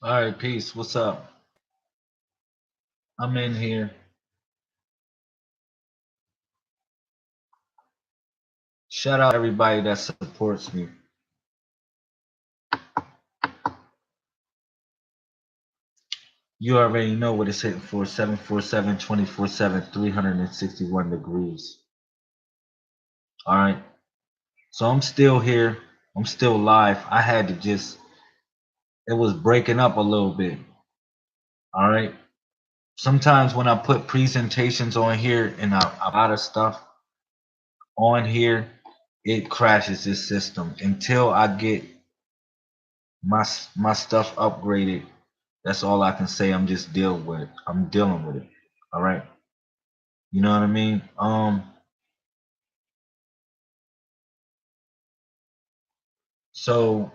All right, peace. What's up? I'm in here. Shout out everybody that supports me. You already know what it's hitting for 747 24/7 361 degrees. All right. So I'm still here. I'm still live. I had to it was breaking up a little bit. All right. Sometimes when I put presentations on here and a lot of stuff on here, it crashes this system until I get my stuff upgraded. That's all I can say. I'm just dealing with it. I'm dealing with it. All right. You know what I mean? So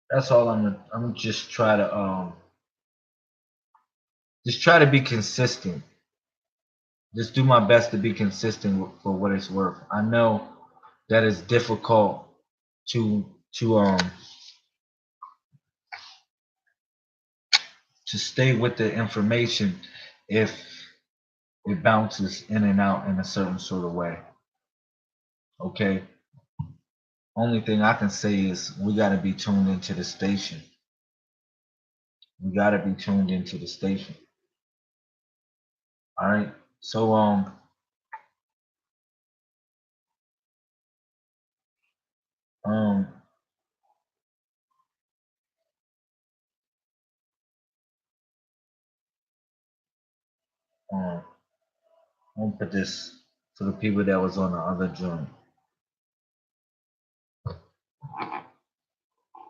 that's all I'm just try to be consistent. Just do my best to be consistent for what it's worth. I know that it's difficult to to um to stay with the information if it bounces in and out in a certain sort of way. Okay. Only thing I can say is we got to be tuned into the station. We got to be tuned into the station. All right. So um I'm gonna put this for the people that was on the other joint.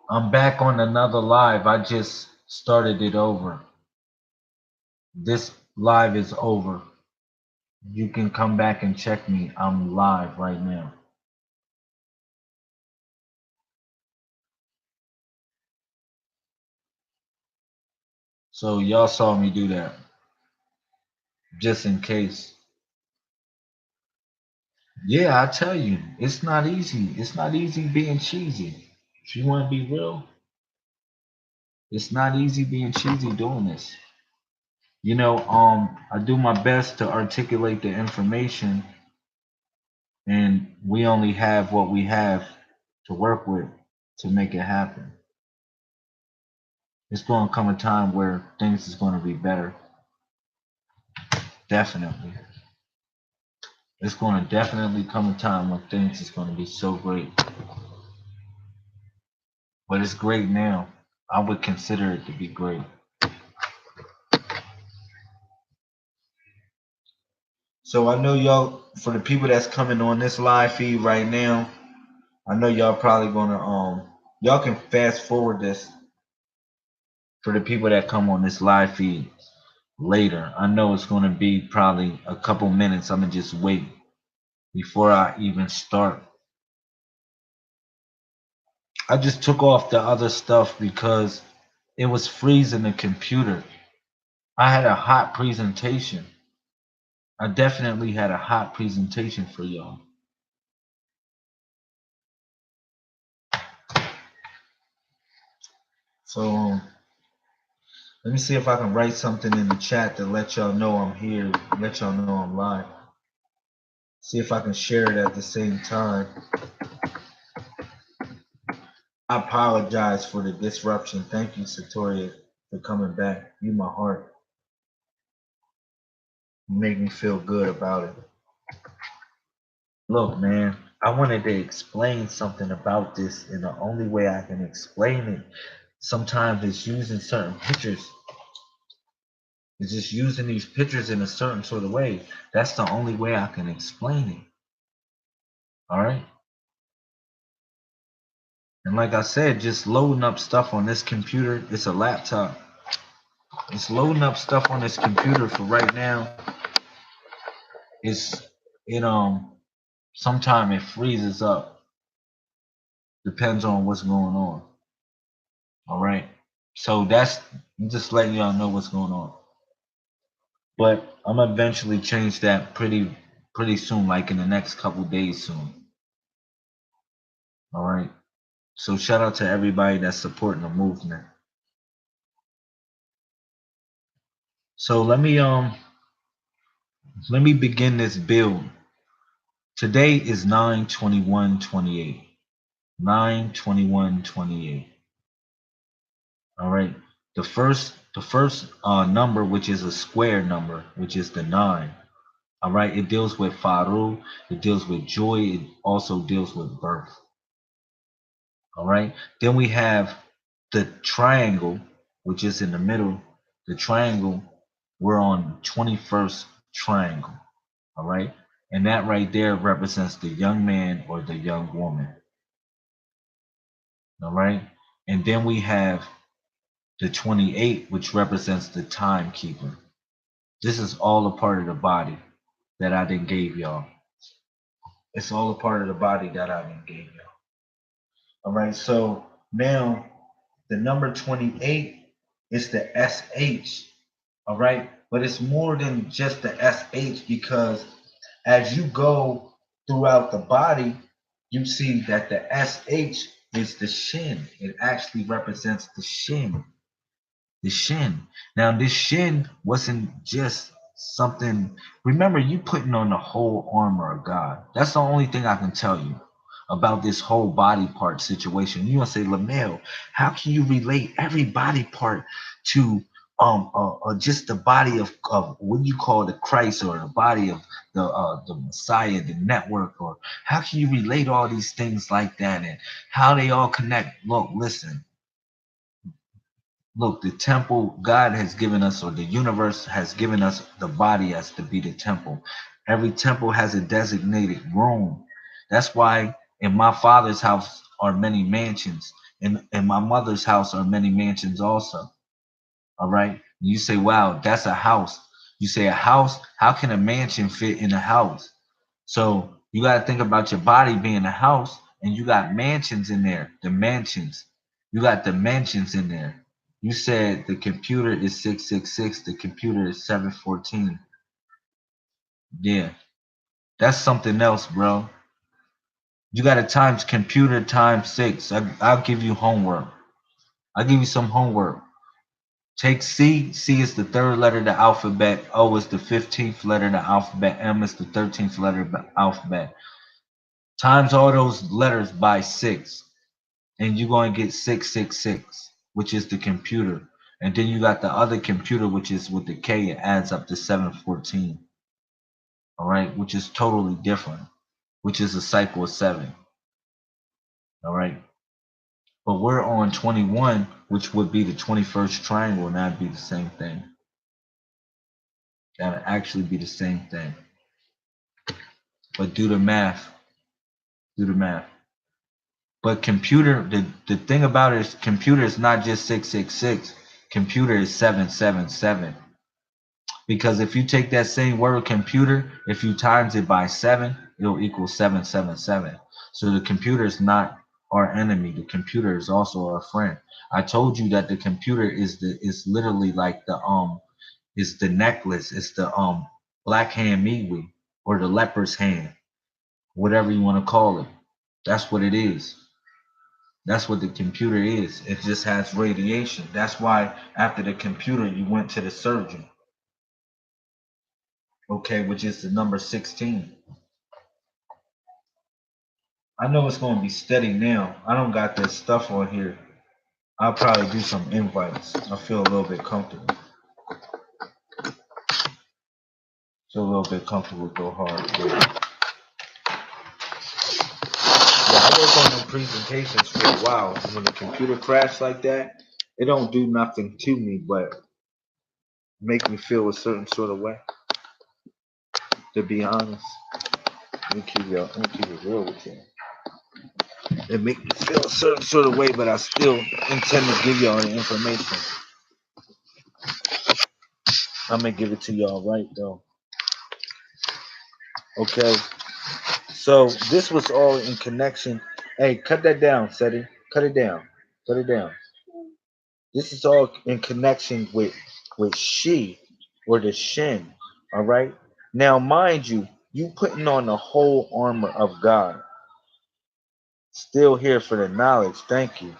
I'm back on another live. I just started it over. This live is over. You can come back and check me. I'm live right now. So y'all saw me do that. Just in case. Yeah, I tell you, it's not easy. It's not easy being cheesy. If you want to be real, it's not easy being cheesy doing this. I do my best to articulate the information, and we only have what we have to work with to make it happen. It's going to come a time where things is going to be better. Definitely. It's going to definitely come a time when things is going to be so great. But it's great now. I would consider it to be great. So I know y'all, for the people that's coming on this live feed right now, I know y'all probably gonna y'all can fast forward this for the people that come on this live feed later. I know it's gonna be probably a couple minutes. I'm gonna just wait before I even start. I just took off the other stuff because it was freezing the computer. I had a hot presentation. I definitely had a hot presentation for y'all. So let me see if I can write something in the chat to let y'all know I'm here, let y'all know I'm live. See if I can share it at the same time. I apologize for the disruption. Thank you, Satoria, for coming back. You my heart. You make me feel good about it. Look, man, I wanted to explain something about this, and the only way I can explain it sometimes is using certain pictures. It's just using these pictures in a certain sort of way. That's the only way I can explain it. All right? And like I said, just loading up stuff on this computer, it's a laptop. It's loading up stuff on this computer for right now. It sometime it freezes up. Depends on what's going on. All right. So that's just letting y'all know what's going on. But I'm gonna eventually change that pretty soon, like in the next couple days soon. All right. So shout out to everybody that's supporting the movement. So let me begin this build. Today is 9/21/28. 9/21/28. All right. The first number, which is a square number, which is the 9. All right. It deals with Faru. It deals with joy. It also deals with birth. All right. Then we have the triangle, which is in the middle. The triangle, we're on 21st triangle. All right. And that right there represents the young man or the young woman. All right. And then we have the 28, which represents the timekeeper. This is all a part of the body that I didn't gave y'all. It's all a part of the body that I didn't gave y'all. All right. So now the number 28 is the SH. All right. But it's more than just the SH, because as you go throughout the body, you see that the SH is the shin. It actually represents the shin. The shin. Now, this shin wasn't just something. Remember, you putting on the whole armor of God. That's the only thing I can tell you about this whole body part situation. You gonna say, Lamel, how can you relate every body part to just the body of what you call the Christ, or the body of the Messiah, the network, or how can you relate all these things like that and how they all connect? Look, listen. Look, the temple God has given us, or the universe has given us the body as to be the temple. Every temple has a designated room. That's why in my father's house are many mansions. In my mother's house are many mansions also. All right. You say, wow, that's a house. You say a house, how can a mansion fit in a house? So you got to think about your body being a house, and you got mansions in there, the mansions. You got dimensions in there. You said the computer is 666, the computer is 714. Yeah, that's something else, bro. You got to times computer times 6. I'll give you homework. I'll give you some homework. Take C. C is the third letter of the alphabet. O is the 15th letter of the alphabet. M is the 13th letter of the alphabet. Times all those letters by 6, and you're going to get 666, which is the computer. And then you got the other computer, which is with the K. It adds up to 714. All right, which is totally different, which is a cycle of 7. All right. But we're on 21, which would be the 21st triangle, and that'd be the same thing. That'd actually be the same thing. But do the math. Do the math. But computer, the thing about it is computer is not just 666. Computer is 777. Because if you take that same word computer, if you times it by 7, it'll equal 777. So the computer is not our enemy. The computer is also our friend. I told you that the computer is literally like is the necklace. It's the black hand miwi, or the leper's hand, whatever you want to call it. That's what it is. That's what the computer is. It just has radiation. That's why after the computer, you went to the surgeon. Okay, which is the number 16. I know it's going to be steady now. I don't got that stuff on here. I'll probably do some invites. I feel a little bit comfortable. Feel a little bit comfortable, go hard. Yeah, I work on them presentations for a while. When the computer crashed like that, it don't do nothing to me but make me feel a certain sort of way. To be honest, let me keep it real with you. It make me feel a certain sort of way, but I still intend to give y'all the information. I'm gonna give it to y'all right though. Okay. So this was all in connection. Hey, cut that down, Seti. Cut it down. Cut it down. This is all in connection with she, or the shin. All right. Now, mind you, you putting on the whole armor of God. Still here for the knowledge. Thank you.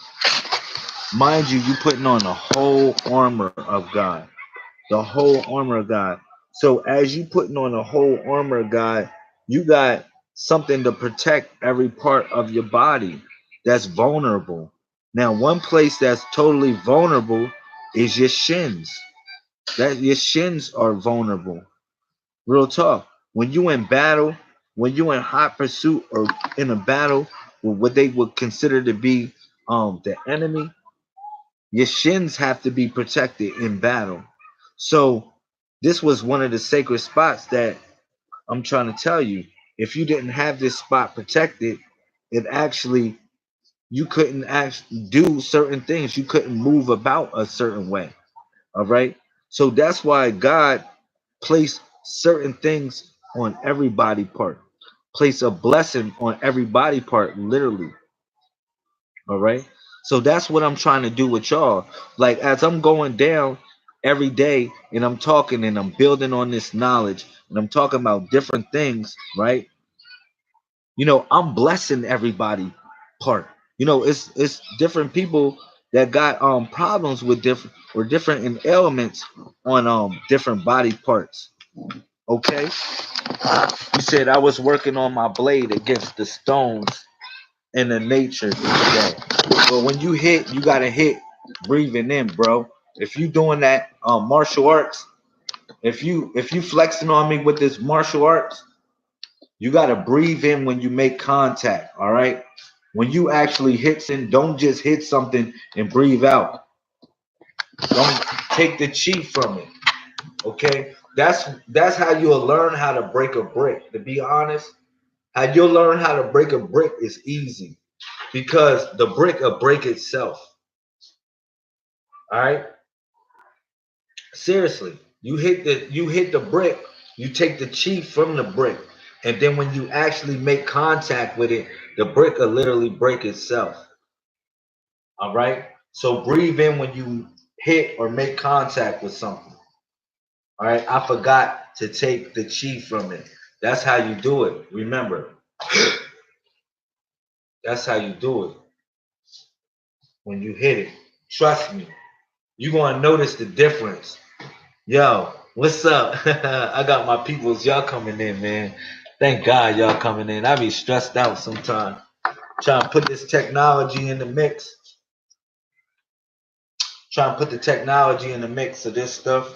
Mind you, you putting on the whole armor of God. The whole armor of God. So as you putting on the whole armor of God, you got something to protect every part of your body that's vulnerable. Now, one place that's totally vulnerable is your shins. That your shins are vulnerable. Real talk. When you in battle, when you in hot pursuit or in a battle with what they would consider to be the enemy, your shins have to be protected in battle. So this was one of the sacred spots that I'm trying to tell you. If you didn't have this spot protected, it actually you couldn't actually do certain things. You couldn't move about a certain way. All right. So that's why God placed certain things on every body part. Place a blessing on every body part, literally. All right. So that's what I'm trying to do with y'all. Like as I'm going down every day and I'm talking and I'm building on this knowledge and I'm talking about different things, right? I'm blessing everybody part. It's different people that got problems with different in ailments on different body parts. Okay? You said I was working on my blade against the stones in the nature today. But when you hit, you gotta hit breathing in, bro. If you doing that martial arts, if you flexing on me with this martial arts, you gotta breathe in when you make contact. All right. When you actually don't just hit something and breathe out. Don't take the chi from it. Okay. That's how you'll learn how to break a brick. To be honest, how you'll learn how to break a brick is easy because the brick will break itself. All right. Seriously, you hit the brick, you take the chi from the brick, and then when you actually make contact with it, the brick will literally break itself. All right. So breathe in when you hit or make contact with something. All right. I forgot to take the chi from it. That's how you do it. Remember, that's how you do it when you hit it. Trust me, you're gonna notice the difference. Yo, what's up? I got my peoples. Y'all coming in, man. Thank God y'all coming in. I be stressed out sometimes. Trying to put this technology in the mix. Trying to put the technology in the mix of this stuff.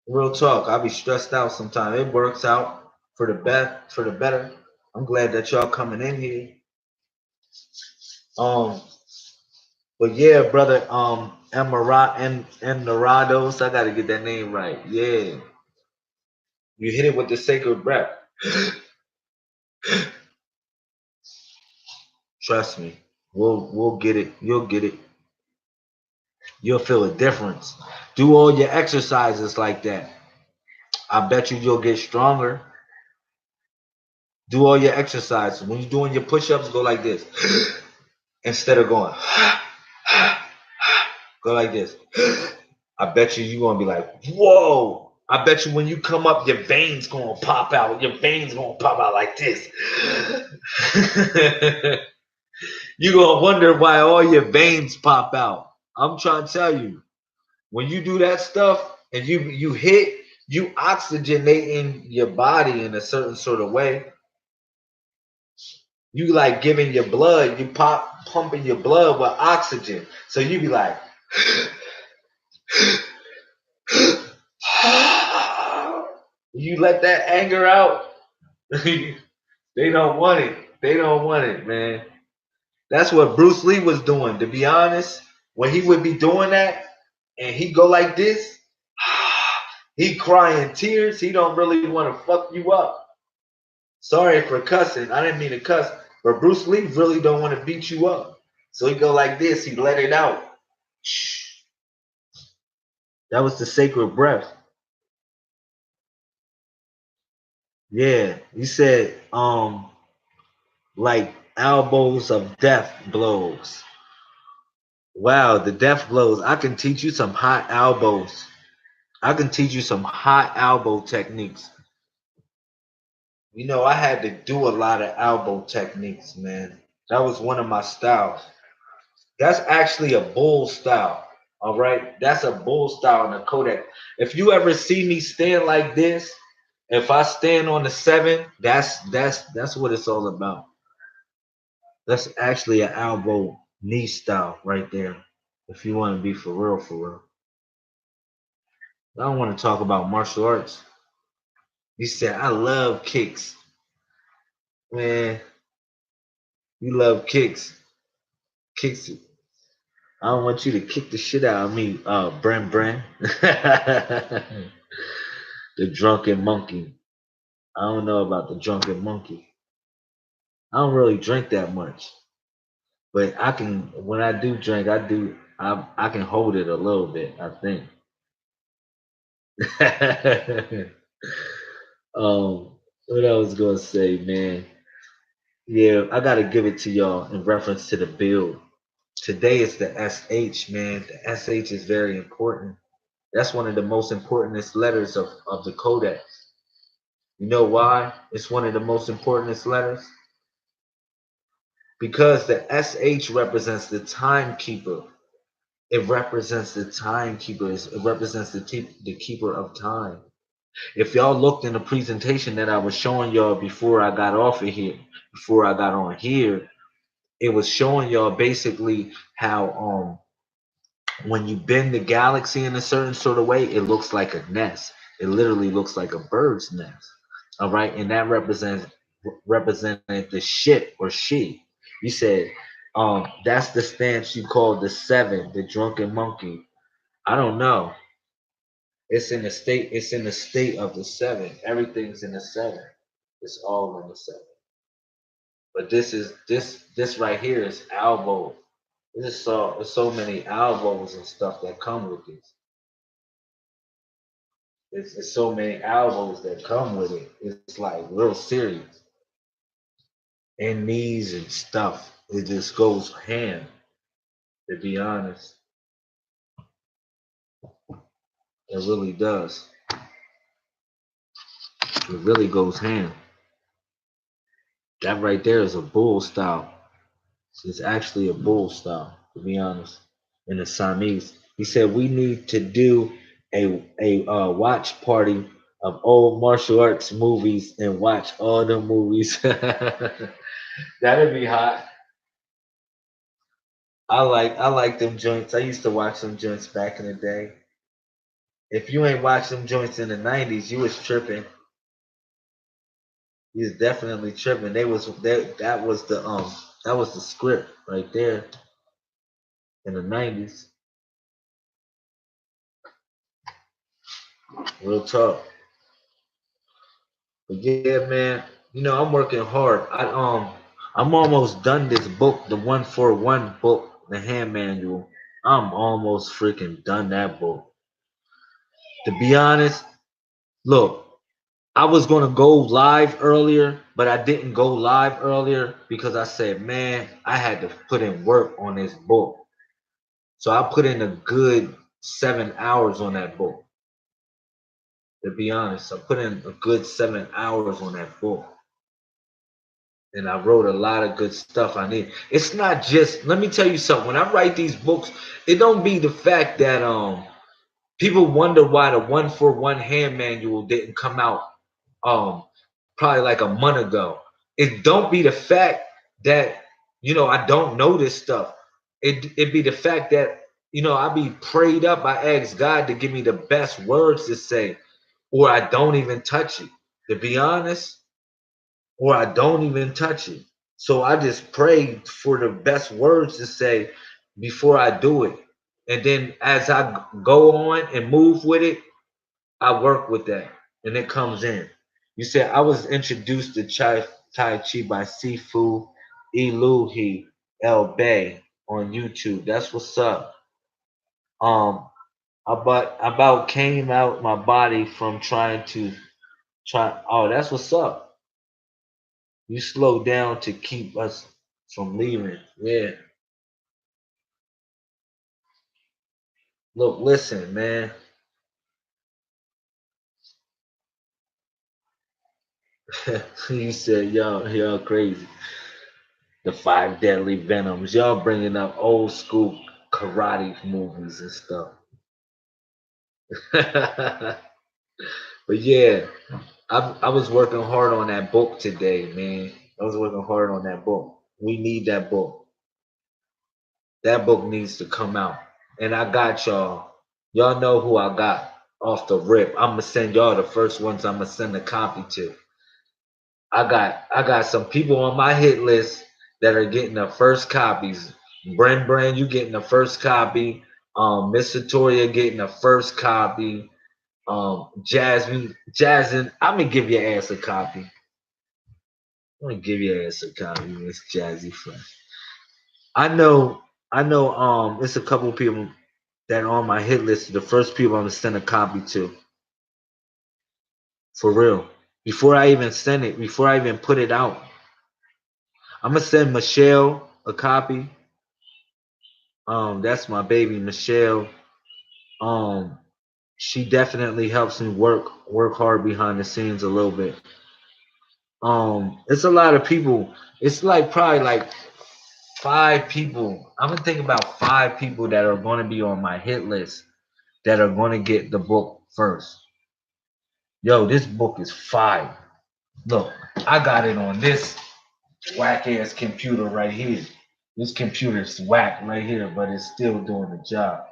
Real talk. I be stressed out sometimes. It works out for the best, for the better. I'm glad that y'all coming in here. Um, but yeah, brother, and Dorados. I gotta get that name right. Yeah. You hit it with the sacred breath. Trust me. We'll get it. You'll get it. You'll feel a difference. Do all your exercises like that. I bet you'll get stronger. Do all your exercises. When you're doing your push-ups, go like this. Instead of going, go like this. I bet you're gonna be like, whoa. I bet you when you come up, your veins gonna pop out. Your veins gonna pop out like this. You're gonna wonder why all your veins pop out. I'm trying to tell you. When you do that stuff and you hit, you oxygenating your body in a certain sort of way. You like giving your blood, you pumping your blood with oxygen. So you be like, you let that anger out. They don't want it. They don't want it, man. That's what Bruce Lee was doing. To be honest, when he would be doing that and he go like this, he crying tears. He don't really want to fuck you up. Sorry for cussing. I didn't mean to cuss. But Bruce Lee really don't want to beat you up. So he go like this. He let it out. That was the sacred breath. Yeah. He said, like elbows of death blows. Wow, the death blows. I can teach you some hot elbows. I can teach you some hot elbow techniques. I had to do a lot of elbow techniques, man. That was one of my styles. That's actually a bull style. All right, that's a bull style in a Codex. If you ever see me stand like this, if I stand on the 7, that's what it's all about. That's actually an elbow knee style right there. If you want to be for real, for real. I don't want to talk about martial arts. You said I love kicks, man. You love kicks, kicks. I don't want you to kick the shit out of me, Bren. The drunken monkey. I don't know about the drunken monkey. I don't really drink that much, but I can. When I do drink, I do. I can hold it a little bit. I think. What I was gonna say, man. Yeah, I gotta give it to y'all in reference to the build. Today is the SH, man. The SH is very important. That's one of the most importantest letters of the Codex. You know why? It's one of the most importantest letters? Because the SH represents the timekeeper. It represents the timekeeper. It represents the keeper of time. If y'all looked in the presentation that I was showing y'all before I got off of here, before I got on here, it was showing y'all basically how when you bend the galaxy in a certain sort of way, it looks like a nest. It literally looks like a bird's nest. All right, and that represented the ship or she. You said that's the stance you call the 7, the drunken monkey. I don't know. It's in the state. It's in the state of the 7. Everything's in the 7. It's all in the 7. But this right here is elbow. There's so many elbows and stuff that come with this. It's so many elbows that come with it. It's like real serious. And knees and stuff. It just goes hand. To be honest, it really does. It really goes hand. That right there is a bull style. It's actually a bull style, to be honest. In the Siamese, he said we need to do a watch party of old martial arts movies and watch all the movies. That'd be hot. I like them joints. I used to watch them joints back in the day. If you ain't watched them joints in the '90s, you was tripping. You was definitely tripping. That was the script right there in the '90s. Real talk. But yeah, man. I'm working hard. I'm almost done this book, the 141 book, the hand manual. I'm almost freaking done that book. To be honest, look, I was gonna go live earlier, but I didn't go live earlier because I said, man, I had to put in work on this book. So I put in a good 7 hours on that book. To be honest, I put in a good 7 hours on that book. And I wrote a lot of good stuff I need. It's not just, let me tell you something. When I write these books, it don't be the fact that people wonder why the 141 hand manual didn't come out um probably like a month ago. It don't be the fact that I don't know this stuff. It be the fact that I be prayed up. I ask God to give me the best words to say, or I don't even touch it. To be honest, or I don't even touch it. So I just pray for the best words to say before I do it. And then as I go on and move with it, I work with that and it comes in. You said I was introduced to Tai Chi by Sifu Iluhi El Bay on YouTube. That's what's up. Um, about came out my body from trying to try. Oh, that's what's up. You slow down to keep us from leaving. Yeah. Look, listen, man. You said y'all crazy. The 5 deadly venoms. Y'all bringing up old school karate movies and stuff. But yeah, I was working hard on that book today, man. I was working hard on that book. We need that book. That book needs to come out. And I got y'all. Y'all know who I got off the rip. I'm gonna send y'all the first ones I'm gonna send a copy to. I got some people on my hit list that are getting the first copies. Brand, you getting the first copy. Miss Victoria getting the first copy. Jasmine, I'm gonna give your ass a copy. I'm gonna give your ass a copy, Miss Jazzy Fresh. I know, it's a couple people that are on my hit list. The first people I'm gonna send a copy to. For real. Before I even send it, before I even put it out, I'm gonna send Michelle a copy. That's my baby, Michelle. Um, she definitely helps me work hard behind the scenes a little bit. It's a lot of people. It's like probably like 5 people. I'm gonna think about 5 people that are gonna be on my hit list that are gonna get the book first. Yo, this book is fire. Look, I got it on this whack ass computer right here. This computer's whack right here, but it's still doing the job.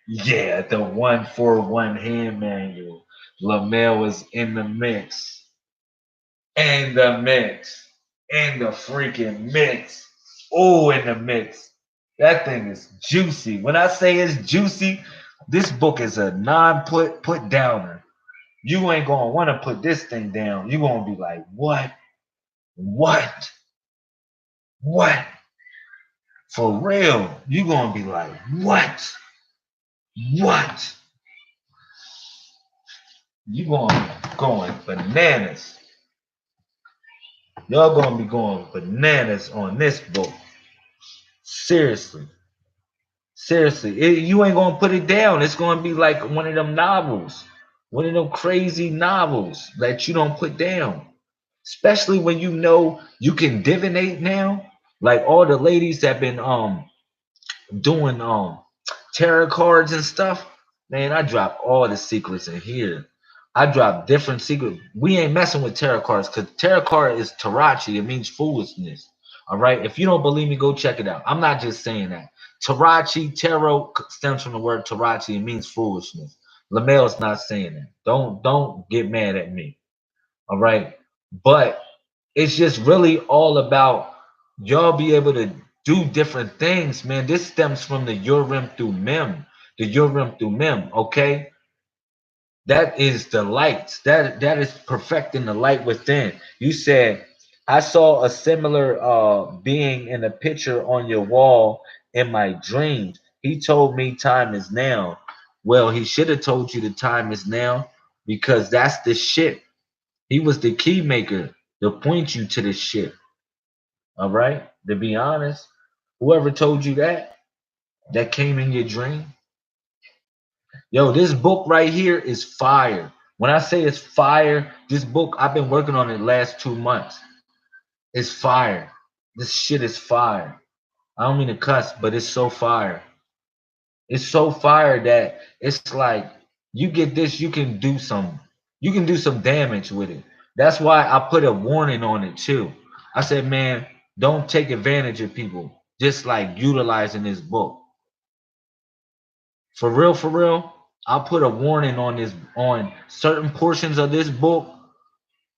Yeah, the 141 hand manual. LaMel is in the mix. In the mix. In the freaking mix. Oh, in the mix. That thing is juicy. When I say it's juicy, this book is a non-put downer. You ain't gonna want to put this thing down. You're gonna be like, what? What? What? For real. You're gonna be like, what? What? You going bananas. Y'all gonna be going bananas on this book. Seriously. Seriously. You ain't gonna put it down. It's gonna be like one of them novels. One of them crazy novels that you don't put down. Especially when you know you can divinate now. Like all the ladies that been doing tarot cards and stuff, man, I drop all the secrets in here. I drop different secrets. We ain't messing with tarot cards because tarot card is Tarachi. It means foolishness. All right. If you don't believe me, go check it out. I'm not just saying that. Tarachi, tarot stems from the word Tarachi. It means foolishness. Lamel's not saying that. Don't get mad at me. All right. But it's just really all about y'all be able to do different things, man. This stems from the Urim through Mem, the Urim through Mem. Okay, that is the light. That is perfecting the light within. You said, I saw a similar being in a picture on your wall in my dreams. He told me time is now. Well, he should have told you the time is now because that's the shit. He was the key maker to point you to the shit. All right. To be honest, whoever told you that came in your dream. Yo, this book right here is fire. When I say it's fire, this book, I've been working on it the last 2 months. It's fire. This shit is fire. I don't mean to cuss, but it's so fire. It's so fire that it's like you get this, you can do some damage with it. That's why I put a warning on it too. I said, man, don't take advantage of people. Just like utilizing this book. For real, I'll put a warning on this on certain portions of this book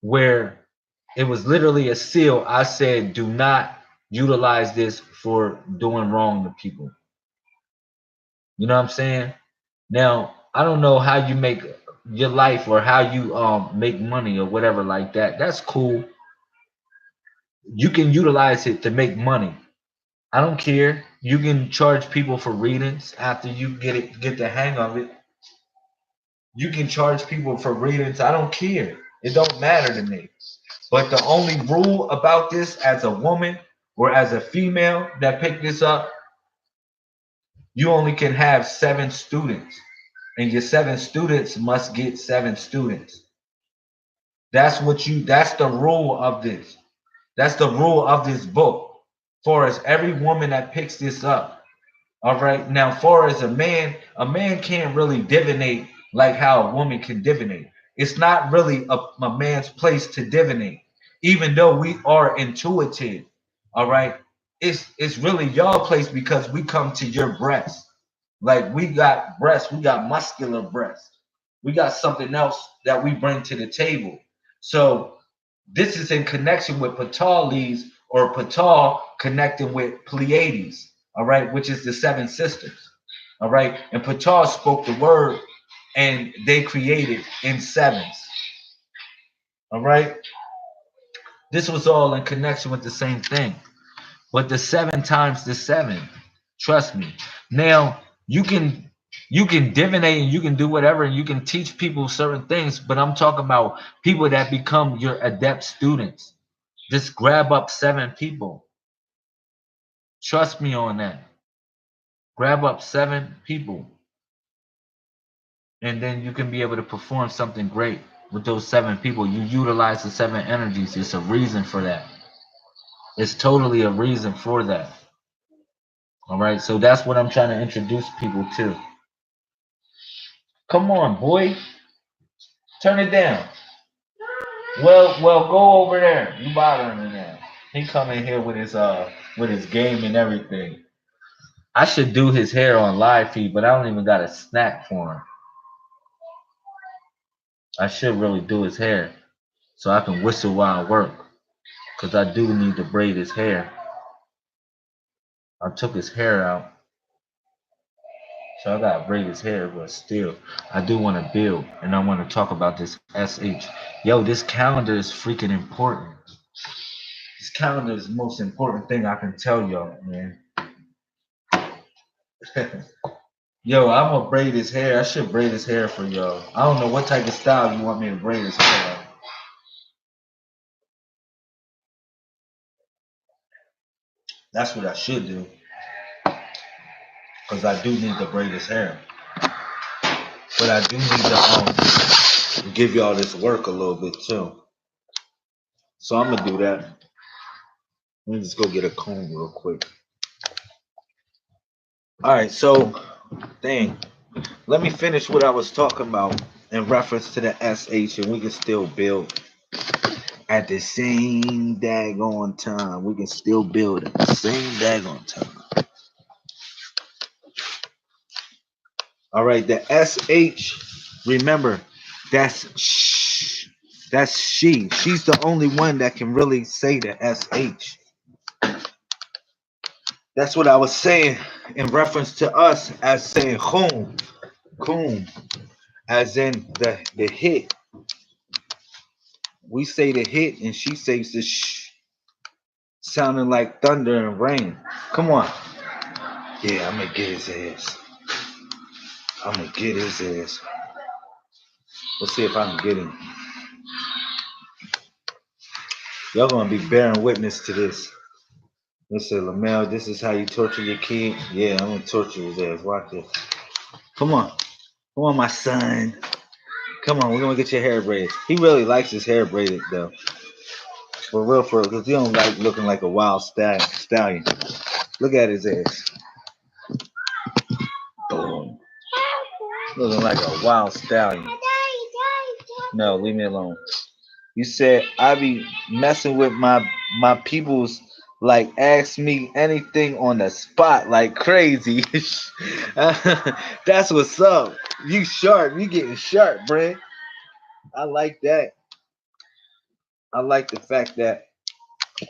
where it was literally a seal. I said, do not utilize this for doing wrong to people. You know what I'm saying? Now, I don't know how you make your life or how you make money or whatever like that. That's cool. You can utilize it to make money. I don't care. You can charge people for readings after you get the hang of it. You can charge people for readings. I don't care. It don't matter to me. But the only rule about this as a woman or as a female that picked this up, you only can have 7 students. And your 7 students must get 7 students. That's the rule of this. That's the rule of this book. For as every woman that picks this up, All right. Now, far as a man can't really divinate like how a woman can divinate. It's not really a man's place to divinate, even though we are intuitive. All right. It's really y'all place because we come to your breast. Like we got breasts, we got muscular breasts. We got something else that we bring to the table. So this is in connection with Ptolemy or Ptal connecting with Pleiades, all right, which is the seven sisters, all right. And Ptal spoke the word and they created in sevens, all right. This was all in connection with the same thing. But the seven times the seven, trust me. Now you can divinate and you can do whatever and you can teach people certain things, but I'm talking about people that become your adept students. Just grab up seven people. Trust me on that. Grab up seven people, and then you can be able to perform something great with those seven people. You utilize the seven energies. It's a reason for that. It's totally a reason for that. All right. So that's what I'm trying to introduce people to. Come on, boy. Turn it down. Well, go over there. You bothering me now. He come in here with his game and everything. I should do his hair on live feed, but I don't even got a snack for him. I should really do his hair so I can whistle while I work. Cause I do need to braid his hair. I took his hair out, so I gotta braid his hair. But still, I do want to build, and I want to talk about this SH. Yo, this calendar is freaking important. This calendar is the most important thing I can tell y'all, man. Yo, I'm gonna braid his hair. I should braid his hair for y'all. I don't know what type of style you want me to braid his hair. That's what I should do, cause I do need to braid his hair. But I do need to give y'all this work a little bit too. So I'm gonna do that. Let me just go get a comb real quick. All right, so dang. Let me finish what I was talking about in reference to the SH, and we can still build at the same daggone time. We can still build at the same daggone time. All right, the SH. Remember, that's shh. That's she. She's the only one that can really say the SH. That's what I was saying in reference to us as saying "home," "coom," as in the hit. We say the hit, and she says the shh, sounding like thunder and rain. Come on, yeah, I'm gonna get his ass. I'm gonna get his ass. Let's see if I can get him. Y'all gonna be bearing witness to this. They say, Lamel, this is how you torture your kid. Yeah, I'm gonna torture his ass. Watch this. Come on, my son. Come on, we're gonna get your hair braided. He really likes his hair braided though. For real, because he don't like looking like a wild stallion. Look at his ass. Boom. Looking like a wild stallion. No, leave me alone. You said I be messing with my peoples, like ask me anything on the spot like crazy. That's what's up. You sharp. You getting sharp, Brent. I like that. I like the fact that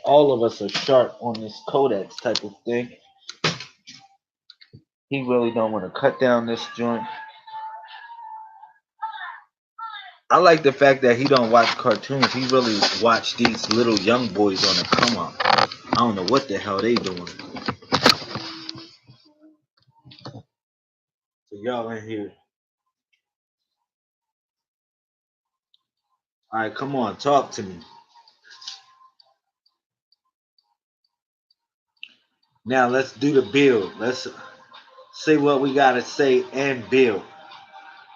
all of us are sharp on this Codex type of thing. He really don't want to cut down this joint. I like the fact that he don't watch cartoons. He really watch these little young boys on the come up. I don't know what the hell they doing. So y'all in here. All right, come on, talk to me. Now let's do the build. Let's say what we gotta say and build.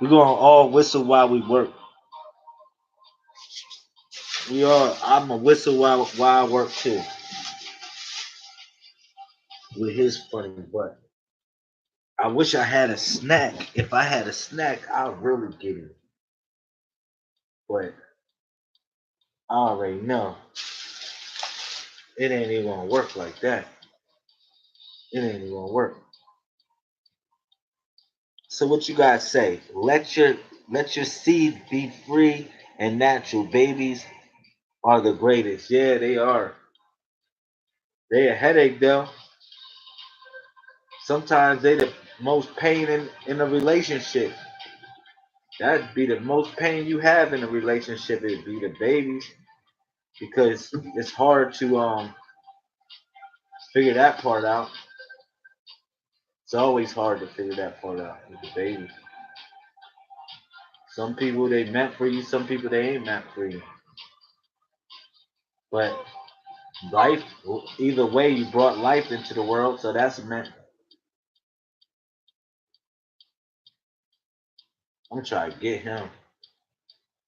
We're gonna all whistle while we work. I'm a whistle while I work too. With his funny butt. I wish I had a snack. If I had a snack, I'd really get it. But I already know it ain't even gonna work like that. It ain't even gonna work. So what you guys say? Let your seed be free and natural. Babies are the greatest. Yeah, they are. They a headache though. Sometimes they the most pain in a relationship. That'd be the most pain you have in a relationship. It'd be the babies because it's hard to figure that part out. It's always hard to figure that part out with the babies. Some people they meant for you, some people they ain't meant for you. But life, either way, you brought life into the world, so that's meant. I'm gonna try to get him.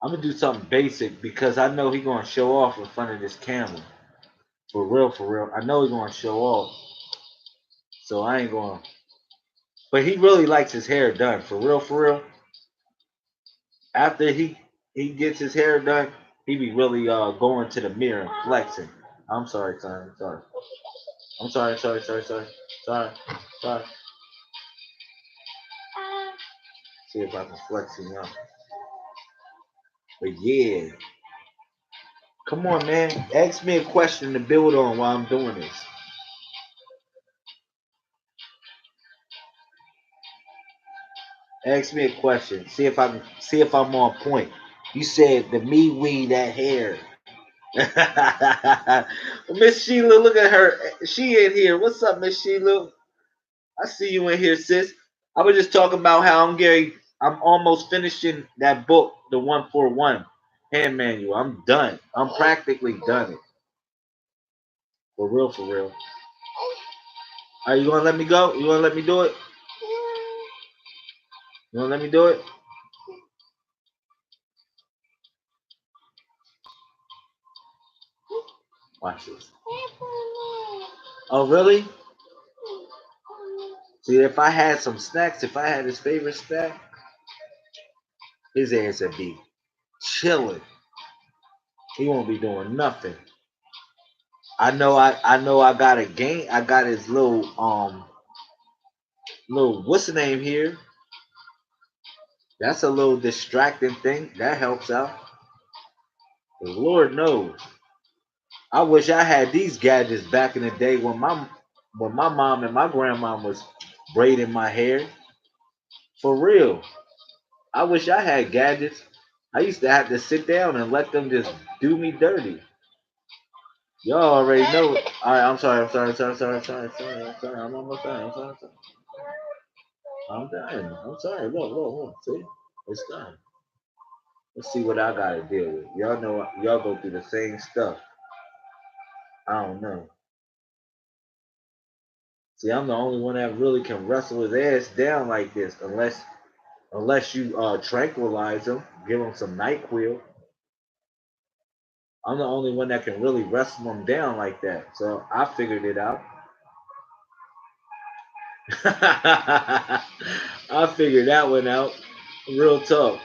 I'm gonna do something basic because I know he gonna show off in front of this camera. For real, for real. I know he gonna show off, so I ain't gonna. But he really likes his hair done. For real, for real. After he gets his hair done, he be really going to the mirror and flexing. I'm sorry, son. I'm sorry. I'm sorry, sorry. See if I can flex him out. But yeah, come on, man. Ask me a question to build on while I'm doing this. Ask me a question. See if I'm on point. You said the me weed that hair. Miss Sheila, look at her. She in here. What's up, Miss Sheila? I see you in here, sis. I was just talking about how I'm almost finishing that book, the 141 hand manual. I'm done. I'm practically done it. For real, for real. Are you gonna let me go? You gonna let me do it? You gonna let me do it? Watch this. Oh, really? See, if I had some snacks, if I had his favorite snack, his ass would be chilling. He won't be doing nothing. I got a game. I got his little what's the name here? That's a little distracting thing. That helps out. The Lord knows. I wish I had these gadgets back in the day when my mom and my grandma was braiding my hair. For real. I wish I had gadgets. I used to have to sit down and let them just do me dirty. Y'all already know. All right, I'm sorry. I'm almost done. I'm done. I'm sorry. Look. See, it's done. Let's see what I gotta deal with. Y'all know y'all go through the same stuff. I don't know. See, I'm the only one that really can wrestle his ass down like this, unless you tranquilize him, give him some NyQuil. I'm the only one that can really wrestle him down like that. So I figured it out. I figured that one out. Real talk.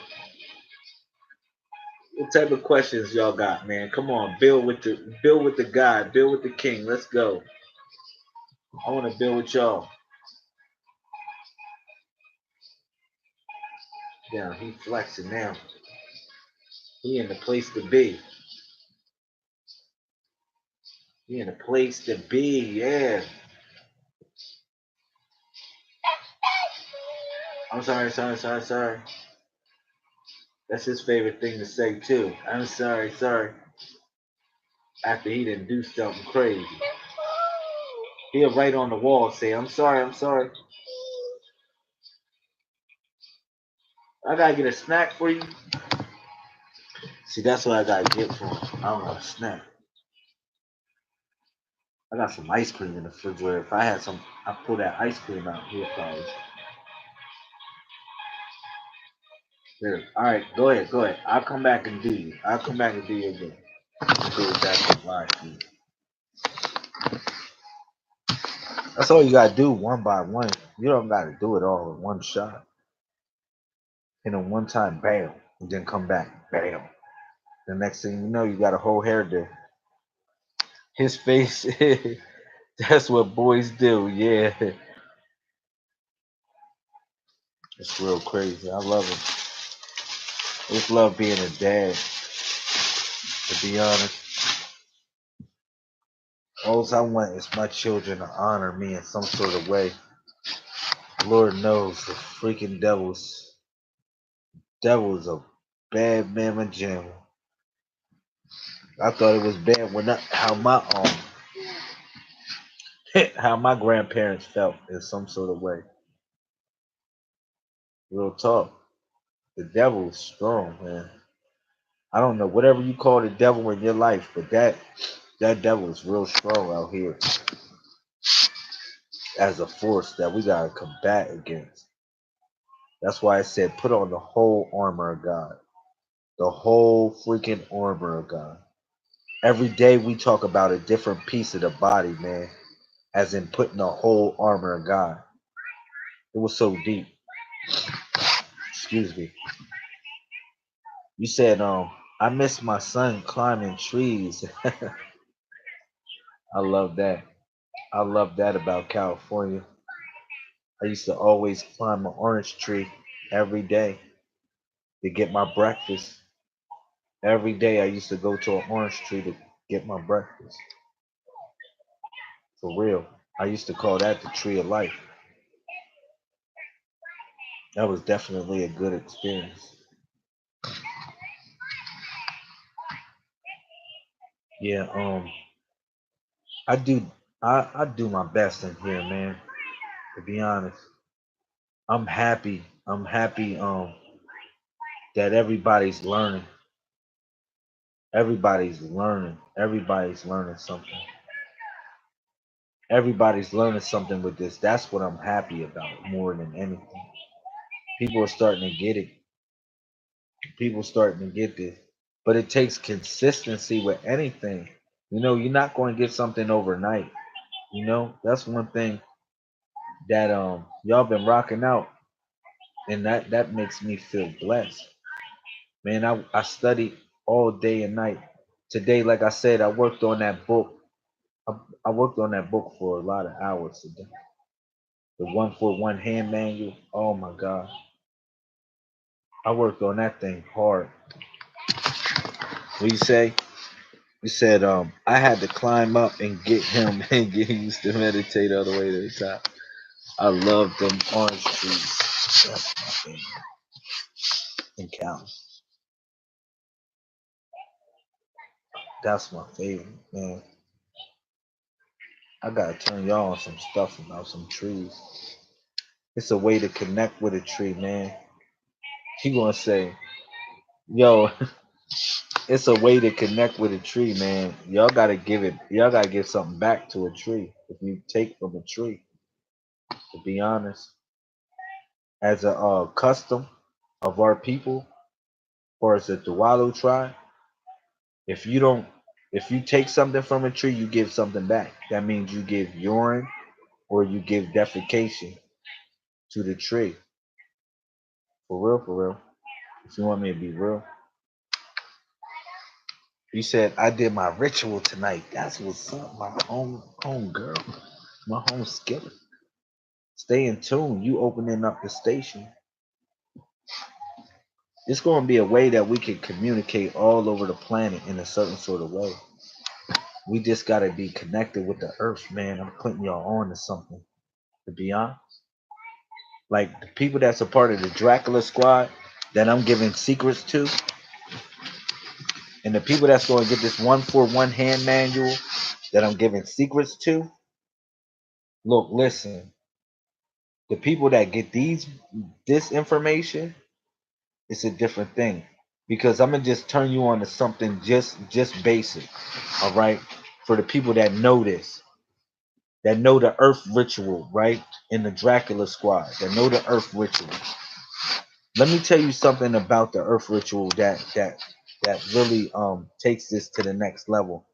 What type of questions y'all got, man? Come on, build with the God, build with the King. Let's go. I want to build with y'all. Yeah, he flexing now. He in the place to be. He in the place to be. Yeah. I'm sorry. That's his favorite thing to say too. I'm sorry. After he didn't do something crazy, he'll write on the wall say, I'm sorry. I gotta get a snack for you. See, that's what I gotta get for him. I don't want a snack. I got some ice cream in the refrigerator. If I had some, I'd pull that ice cream out here, probably. There. All right, go ahead. I'll come back and do you. I'll come back and do you again. Do it back in live feed. That's all you gotta do, one by one. You don't got to do it all in one shot. In a one time, bam, and then come back, bam. The next thing you know, you got a whole hairdo. His face, that's what boys do. Yeah, it's real crazy. I love it. It's love being a dad, to be honest. All I want is my children to honor me in some sort of way. Lord knows the freaking devil's a bad mamma jamma. I thought it was bad when how my how my grandparents felt in some sort of way. Real talk. The devil is strong, man. I don't know whatever you call the devil in your life, but that devil is real strong out here as a force that we gotta combat against. That's why I said put on the whole armor of God. The whole freaking armor of God. Every day we talk about a different piece of the body, man, as in putting the whole armor of God. It was so deep. Excuse me. You said, I miss my son climbing trees. I love that. I love that about California. I used to always climb an orange tree every day to get my breakfast. Every day I used to go to an orange tree to get my breakfast. For real. I used to call that the tree of life. That was definitely a good experience. Yeah, I do I do my best in here, man. To be honest. I'm happy. I'm happy that everybody's learning. Everybody's learning. Everybody's learning something. Everybody's learning something with this. That's what I'm happy about more than anything. People are starting to get it. People starting to get this. But it takes consistency with anything. You know, you're not going to get something overnight. You know, that's one thing that y'all been rocking out, and that makes me feel blessed. Man, I studied all day and night. Today, like I said, I worked on that book. I worked on that book for a lot of hours today. The one for one hand manual. Oh my God. I worked on that thing hard. What you say? You said I had to climb up and get him and get used to meditate all the way to the top. I love them orange trees. That's my favorite in Cali. That's my favorite, man. I gotta turn y'all on some stuff about some trees. It's a way to connect with a tree, man. He gonna say, yo, it's a way to connect with a tree, man. Y'all gotta give something back to a tree. If you take from a tree, to be honest, as a custom of our people, or as a Tuvalu tribe, if you don't, if you take something from a tree, you give something back. That means you give urine or you give defecation to the tree. For real, for real. If you want me to be real. You said I did my ritual tonight. That's what's up, my home girl, my home skillet. Stay in tune. You opening up the station. It's going to be a way that we can communicate all over the planet in a certain sort of way. We just got to be connected with the earth, man. I'm putting y'all on to something. To be honest, like the people that's a part of the Dracula squad that I'm giving secrets to, and the people that's going to get this one for one hand manual that I'm giving secrets to. Look, listen. The people that get this information, it's a different thing because I'm gonna just turn you on to something just basic. All right, for the people that know this, that know the earth ritual, right, in the Dracula squad, that know the earth ritual. Let me tell you something about the earth ritual that really takes this to the next level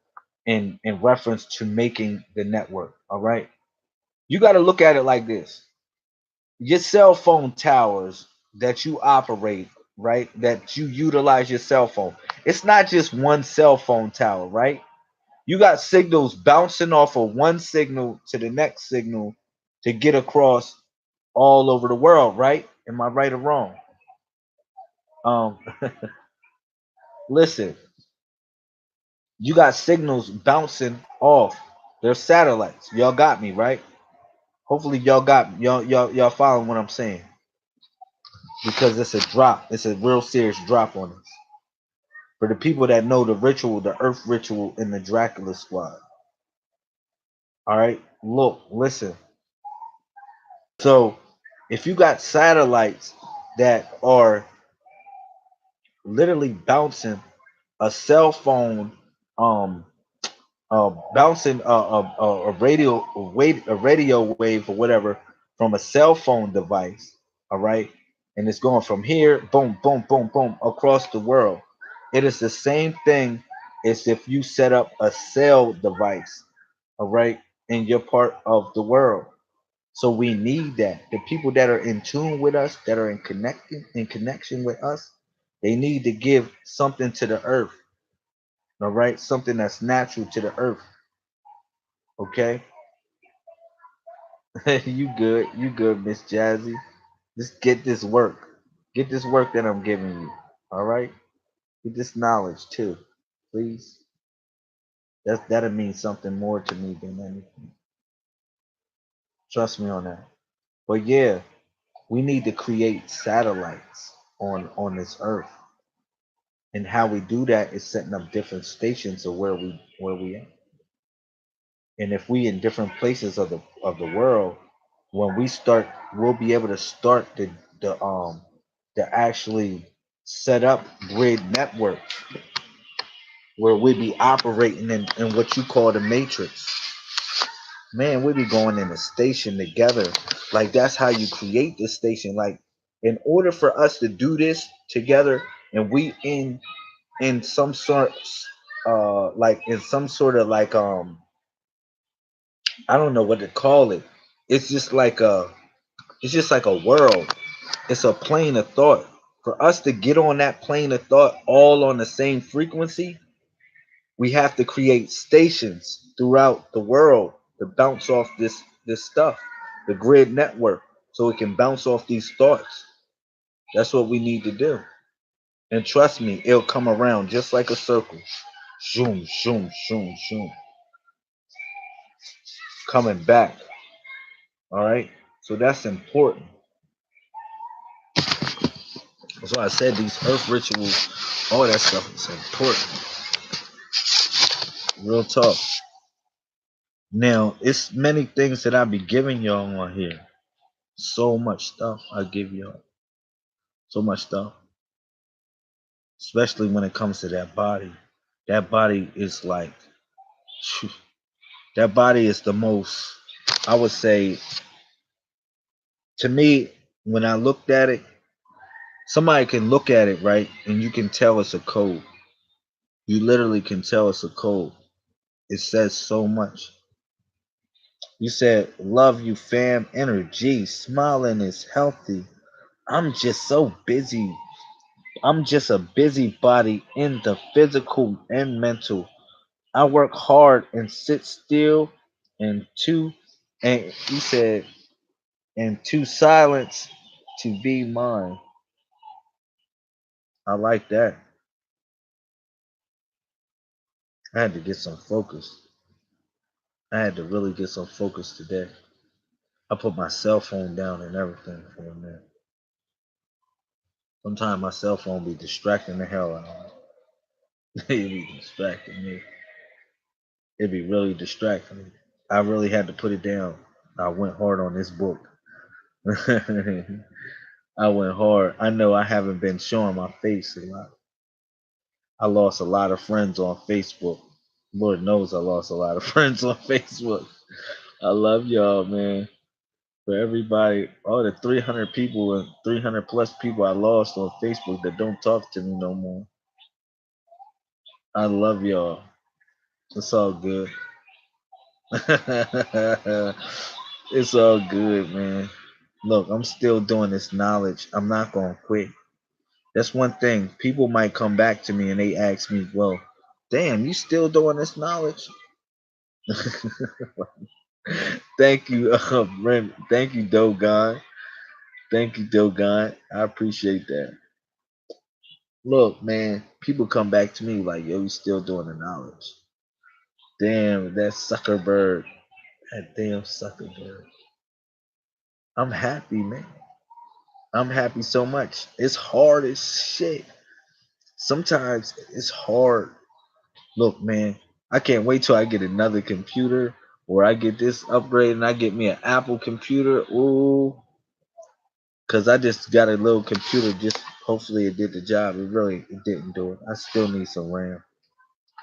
in reference to making the network. All right, you got to look at it like this. your cell phone towers that you operate, right? That you utilize your cell phone. It's not just one cell phone tower, right? You got signals bouncing off of one signal to the next signal to get across all over the world, right? Am I right or wrong? Um, listen, you got signals bouncing off. They're satellites. Y'all got me, right? Hopefully y'all following what I'm saying. Because it's a drop. It's a real serious drop on us. For the people that know the ritual, the earth ritual in the Dracula squad. All right. Look, listen. So if you got satellites that are literally bouncing a cell phone, um, bouncing a radio wave or whatever from a cell phone device, all right, and it's going from here, boom, boom, boom, boom, across the world. It is the same thing as if you set up a cell device, all right, in your part of the world. So we need that. The people that are in tune with us, that are in connection with us, they need to give something to the earth, all right, something that's natural to the earth. Okay. You good, Miss Jazzy. Just get this work. Get this work that I'm giving you. All right? Get this knowledge too. Please. That'll mean something more to me than anything. Trust me on that. But yeah, we need to create satellites on this earth. And how we do that is setting up different stations of where we are. And if we in different places of the world, when we start, we'll be able to start the actually set up grid network where we be operating in what you call the matrix. Man, we be going in a station together. Like that's how you create this station. Like in order for us to do this together, and we in some sort like in some sort of like I don't know what to call it. It's just like a world. It's a plane of thought. For us to get on that plane of thought all on the same frequency, we have to create stations throughout the world to bounce off this stuff, the grid network, so it can bounce off these thoughts. That's what we need to do. And trust me, it'll come around just like a circle. Zoom, zoom, zoom, zoom. Coming back. All right. So that's important. That's why I said these earth rituals, all that stuff is important. Real talk. Now, it's many things that I be giving y'all on here. So much stuff I give y'all. So much stuff. Especially when it comes to that body. That body is like, phew, that body is the most, I would say, to me, when I looked at it, somebody can look at it, right? And you can tell it's a code. You literally can tell it's a code. It says so much. You said, love you, fam. Energy. Smiling is healthy. I'm just so busy. I'm just a busybody in the physical and mental. I work hard and sit still and he said, and to silence to be mine. I like that. I had to get some focus. I had to really get some focus today. I put my cell phone down and everything for a minute. Sometimes my cell phone be distracting the hell out of me. It be distracting me. It be really distracting me. I really had to put it down. I went hard on this book. I went hard. I know I haven't been showing my face a lot. I lost a lot of friends on Facebook. Lord knows I lost a lot of friends on Facebook. I love y'all, man. For everybody, all the 300 people and 300 plus people I lost on Facebook that don't talk to me no more. I love y'all. It's all good. It's all good, man. Look, I'm still doing this knowledge. I'm not gonna quit. That's one thing. People might come back to me and they ask me, well, damn, you still doing this knowledge? Thank you, Ren. Thank you, Dogon. Thank you, Dogon. I appreciate that. Look, man, people come back to me like, yo, you still doing the knowledge. Damn, that sucker bird. That damn sucker bird. I'm happy, man. I'm happy so much. It's hard as shit. Sometimes it's hard. Look, man, I can't wait till I get another computer or I get this upgrade and I get me an Apple computer. Ooh, because I just got a little computer. Just hopefully it did the job. It didn't do it. I still need some RAM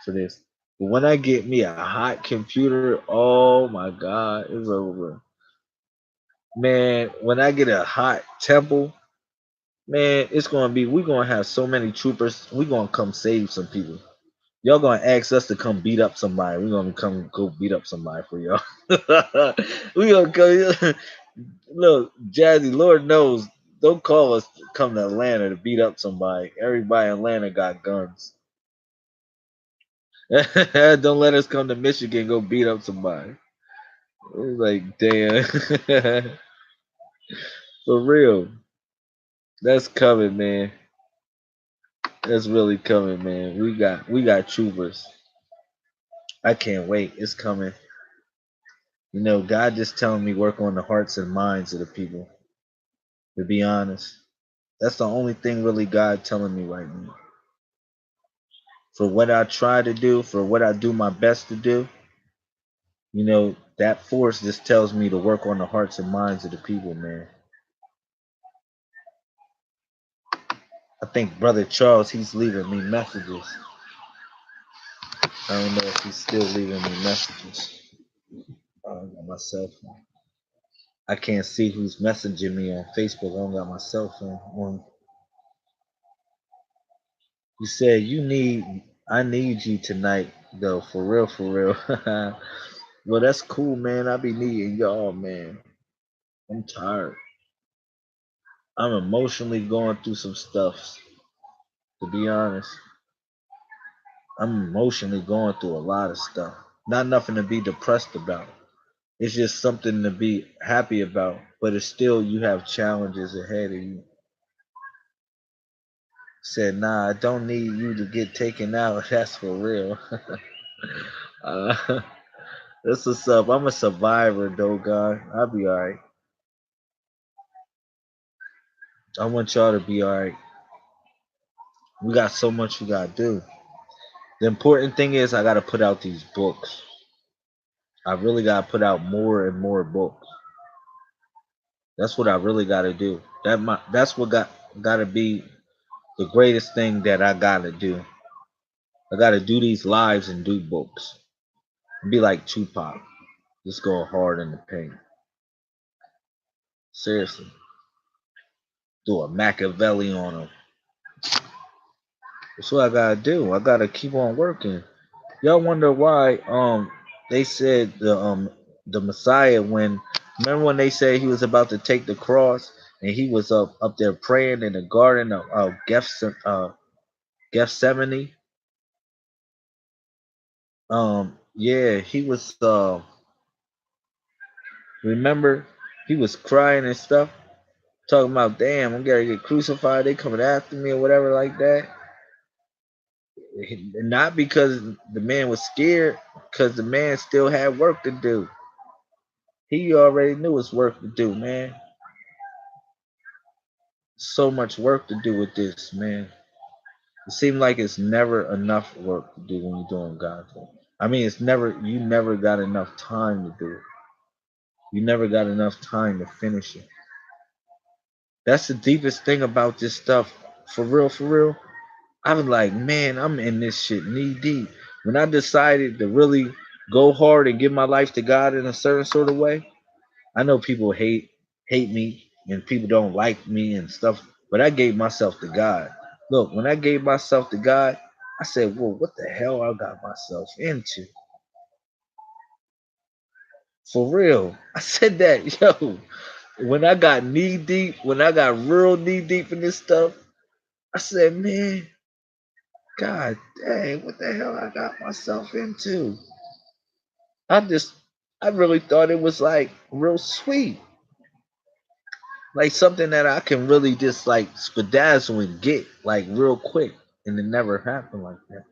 for this. But when I get me a hot computer, oh my God, it's over. Man, when I get a hot temple, man, it's gonna be. We're gonna have so many troopers. We're gonna come save some people. Y'all gonna ask us to come beat up somebody. We're gonna come go beat up somebody for y'all. We gonna go. Look, Jazzy, Lord knows, don't call us to come to Atlanta to beat up somebody. Everybody in Atlanta got guns. Don't let us come to Michigan and go beat up somebody. It's like, damn. For real. That's coming, man. That's really coming, man. We got troopers. I can't wait. It's coming. You know, God just telling me work on the hearts and minds of the people. To be honest, that's the only thing really God telling me right now. For what I try to do, for what I do my best to do, you know, that force just tells me to work on the hearts and minds of the people, man. I think Brother Charles, he's leaving me messages. I don't know if he's still leaving me messages on my cell phone. I can't see who's messaging me on Facebook. I don't got my cell phone on. You said I need you tonight, though, for real, for real. Well, that's cool, man. I be needing y'all, man. I'm tired. I'm emotionally going through some stuff, to be honest. I'm emotionally going through a lot of stuff. Not nothing to be depressed about. It's just something to be happy about. But it's still, you have challenges ahead of you. Said, nah, I don't need you to get taken out. That's for real. uh, that's what's up. I'm a survivor, though, God. I'll be alright. I want y'all to be alright. We got so much we gotta do. The important thing is I gotta put out these books. I really gotta put out more and more books. That's what I really gotta do. That's what gotta be the greatest thing that I gotta do. I gotta do these lives and do books. Be like Tupac. Just go hard in the paint. Seriously. Do a Machiavelli on them. That's what I gotta do. I gotta keep on working. Y'all wonder why they said the Messiah, when remember when they said he was about to take the cross and he was up there praying in the garden of Gethsemane. Yeah, he was remember he was crying and stuff, talking about, damn, I'm gonna get crucified, they coming after me or whatever like that. Not because the man was scared, because the man still had work to do. He already knew his work to do, man. So much work to do with this, man. It seems like it's never enough work to do when you're doing God's work. I mean, you never got enough time to do it. You never got enough time to finish it. That's the deepest thing about this stuff. For real, for real. I was like, man, I'm in this shit knee deep. When I decided to really go hard and give my life to God in a certain sort of way, I know people hate me and people don't like me and stuff, but I gave myself to God. Look, when I gave myself to God, I said, "Whoa, what the hell I got myself into?" For real, I said that, yo. When I got knee deep, when I got real knee deep in this stuff, I said, man, God dang, what the hell I got myself into? I just, I really thought it was like real sweet, like something that I can really just like skedazzle and get like real quick, and it never happened like that.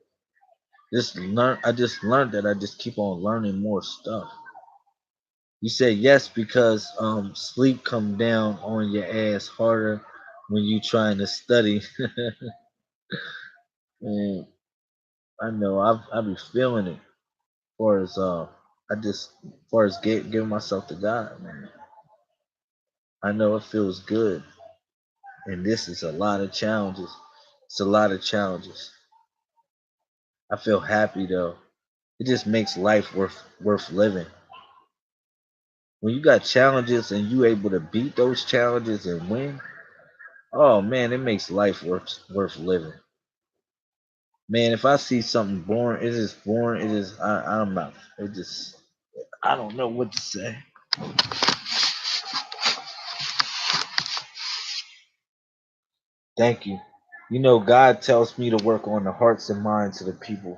I just learned that I just keep on learning more stuff. You said yes because sleep come down on your ass harder when you trying to study. And I know I be feeling it. Far as I just far as giving myself to God, man. I know it feels good, and this is a lot of challenges. It's a lot of challenges. I feel happy though. It just makes life worth living. When you got challenges and you able to beat those challenges and win, oh man, it makes life worth living. Man, if I see something boring, it is boring. It is I'm not. It just I don't know what to say. Thank you. You know, God tells me to work on the hearts and minds of the people.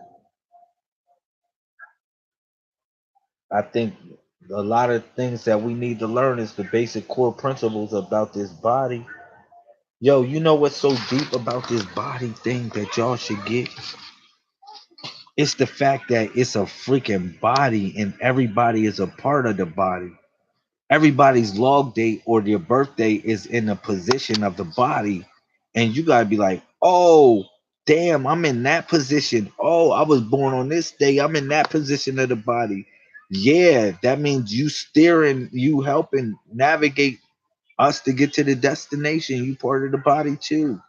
I think a lot of things that we need to learn is the basic core principles about this body. Yo, you know what's so deep about this body thing that y'all should get? It's the fact that it's a freaking body and everybody is a part of the body. Everybody's log date or their birthday is in a position of the body, and you gotta be like, oh damn, I'm in that position. Oh, I was born on this day, I'm in that position of the body. Yeah, that means you steering, you helping navigate us to get to the destination. You part of the body too.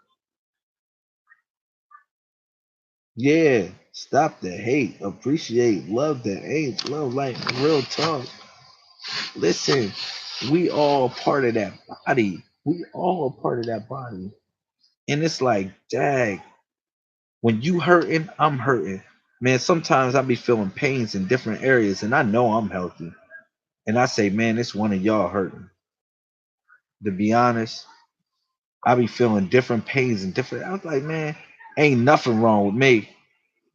Yeah, stop the hate, appreciate, love the hate, love, like real talk. Listen, we all part of that body. We all a part of that body. And it's like, dang, when you hurting, I'm hurting. Man, sometimes I be feeling pains in different areas and I know I'm healthy. And I say, man, it's one of y'all hurting. To be honest, I be feeling different pains and different. I was like, man, ain't nothing wrong with me.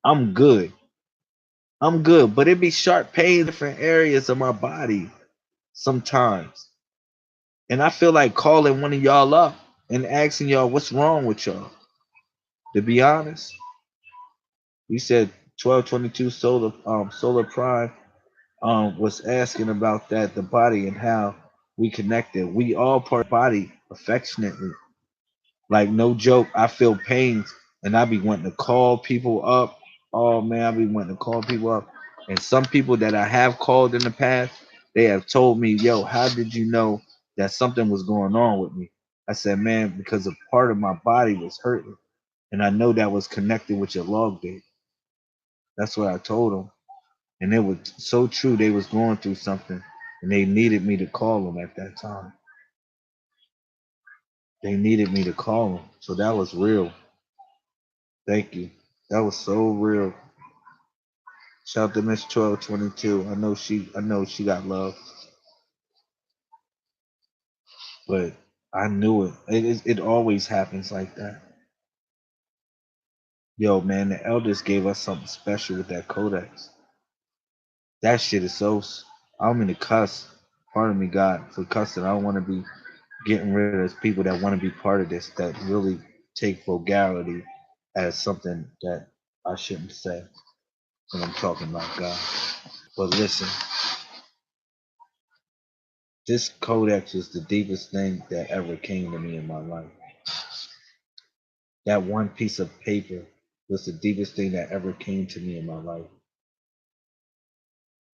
I'm good. I'm good. But it be sharp pains in different areas of my body sometimes. And I feel like calling one of y'all up and asking y'all what's wrong with y'all. To be honest, we said 1222 Solar Prime was asking about that, the body and how we connected. We all part body affectionately. Like no joke, I feel pains and I be wanting to call people up. Oh man, I be wanting to call people up. And some people that I have called in the past, they have told me, yo, how did you know that something was going on with me? I said, man, because a part of my body was hurting. And I know that was connected with your log date. That's what I told them. And it was so true. They was going through something and they needed me to call them at that time. They needed me to call them. So that was real. Thank you. That was so real. Shout out to Miss 1222. I know she got love, but I knew it. It always happens like that. Yo, man, the elders gave us something special with that Codex. That shit is so. I don't mean to cuss. Pardon me, God, for cussing. I don't want to be getting rid of those people that want to be part of this, that really take vulgarity as something that I shouldn't say when I'm talking about God. But listen, this Codex is the deepest thing that ever came to me in my life. That one piece of paper was the deepest thing that ever came to me in my life.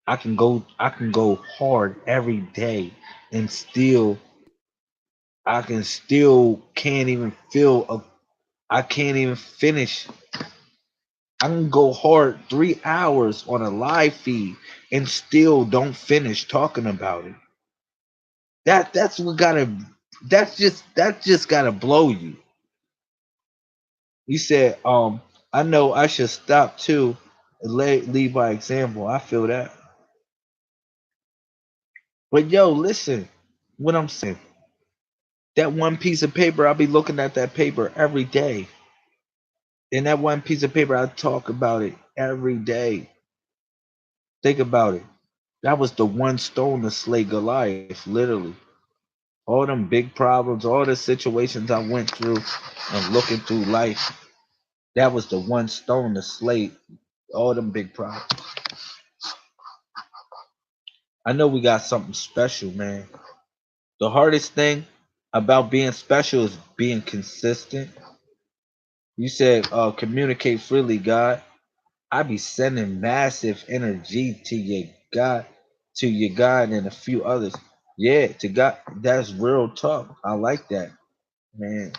I can go hard every day and still I can still can't even feel a I can't even finish. I can go hard 3 hours on a live feed and still don't finish talking about it. That's what gotta that just gotta blow you. You said, I know I should stop too and lead by example. I feel that. But yo, listen. What I'm saying, that one piece of paper, I'll be looking at that paper every day. And that one piece of paper, I talk about it every day. Think about it. That was the one stone to slay Goliath, literally. All them big problems, all the situations I went through and looking through life, that was the one stone to slay all them big problems. I know we got something special, man. The hardest thing about being special is being consistent. You said communicate freely, God. I be sending massive energy to your God and a few others. Yeah, to God, that's real talk. I like that, man.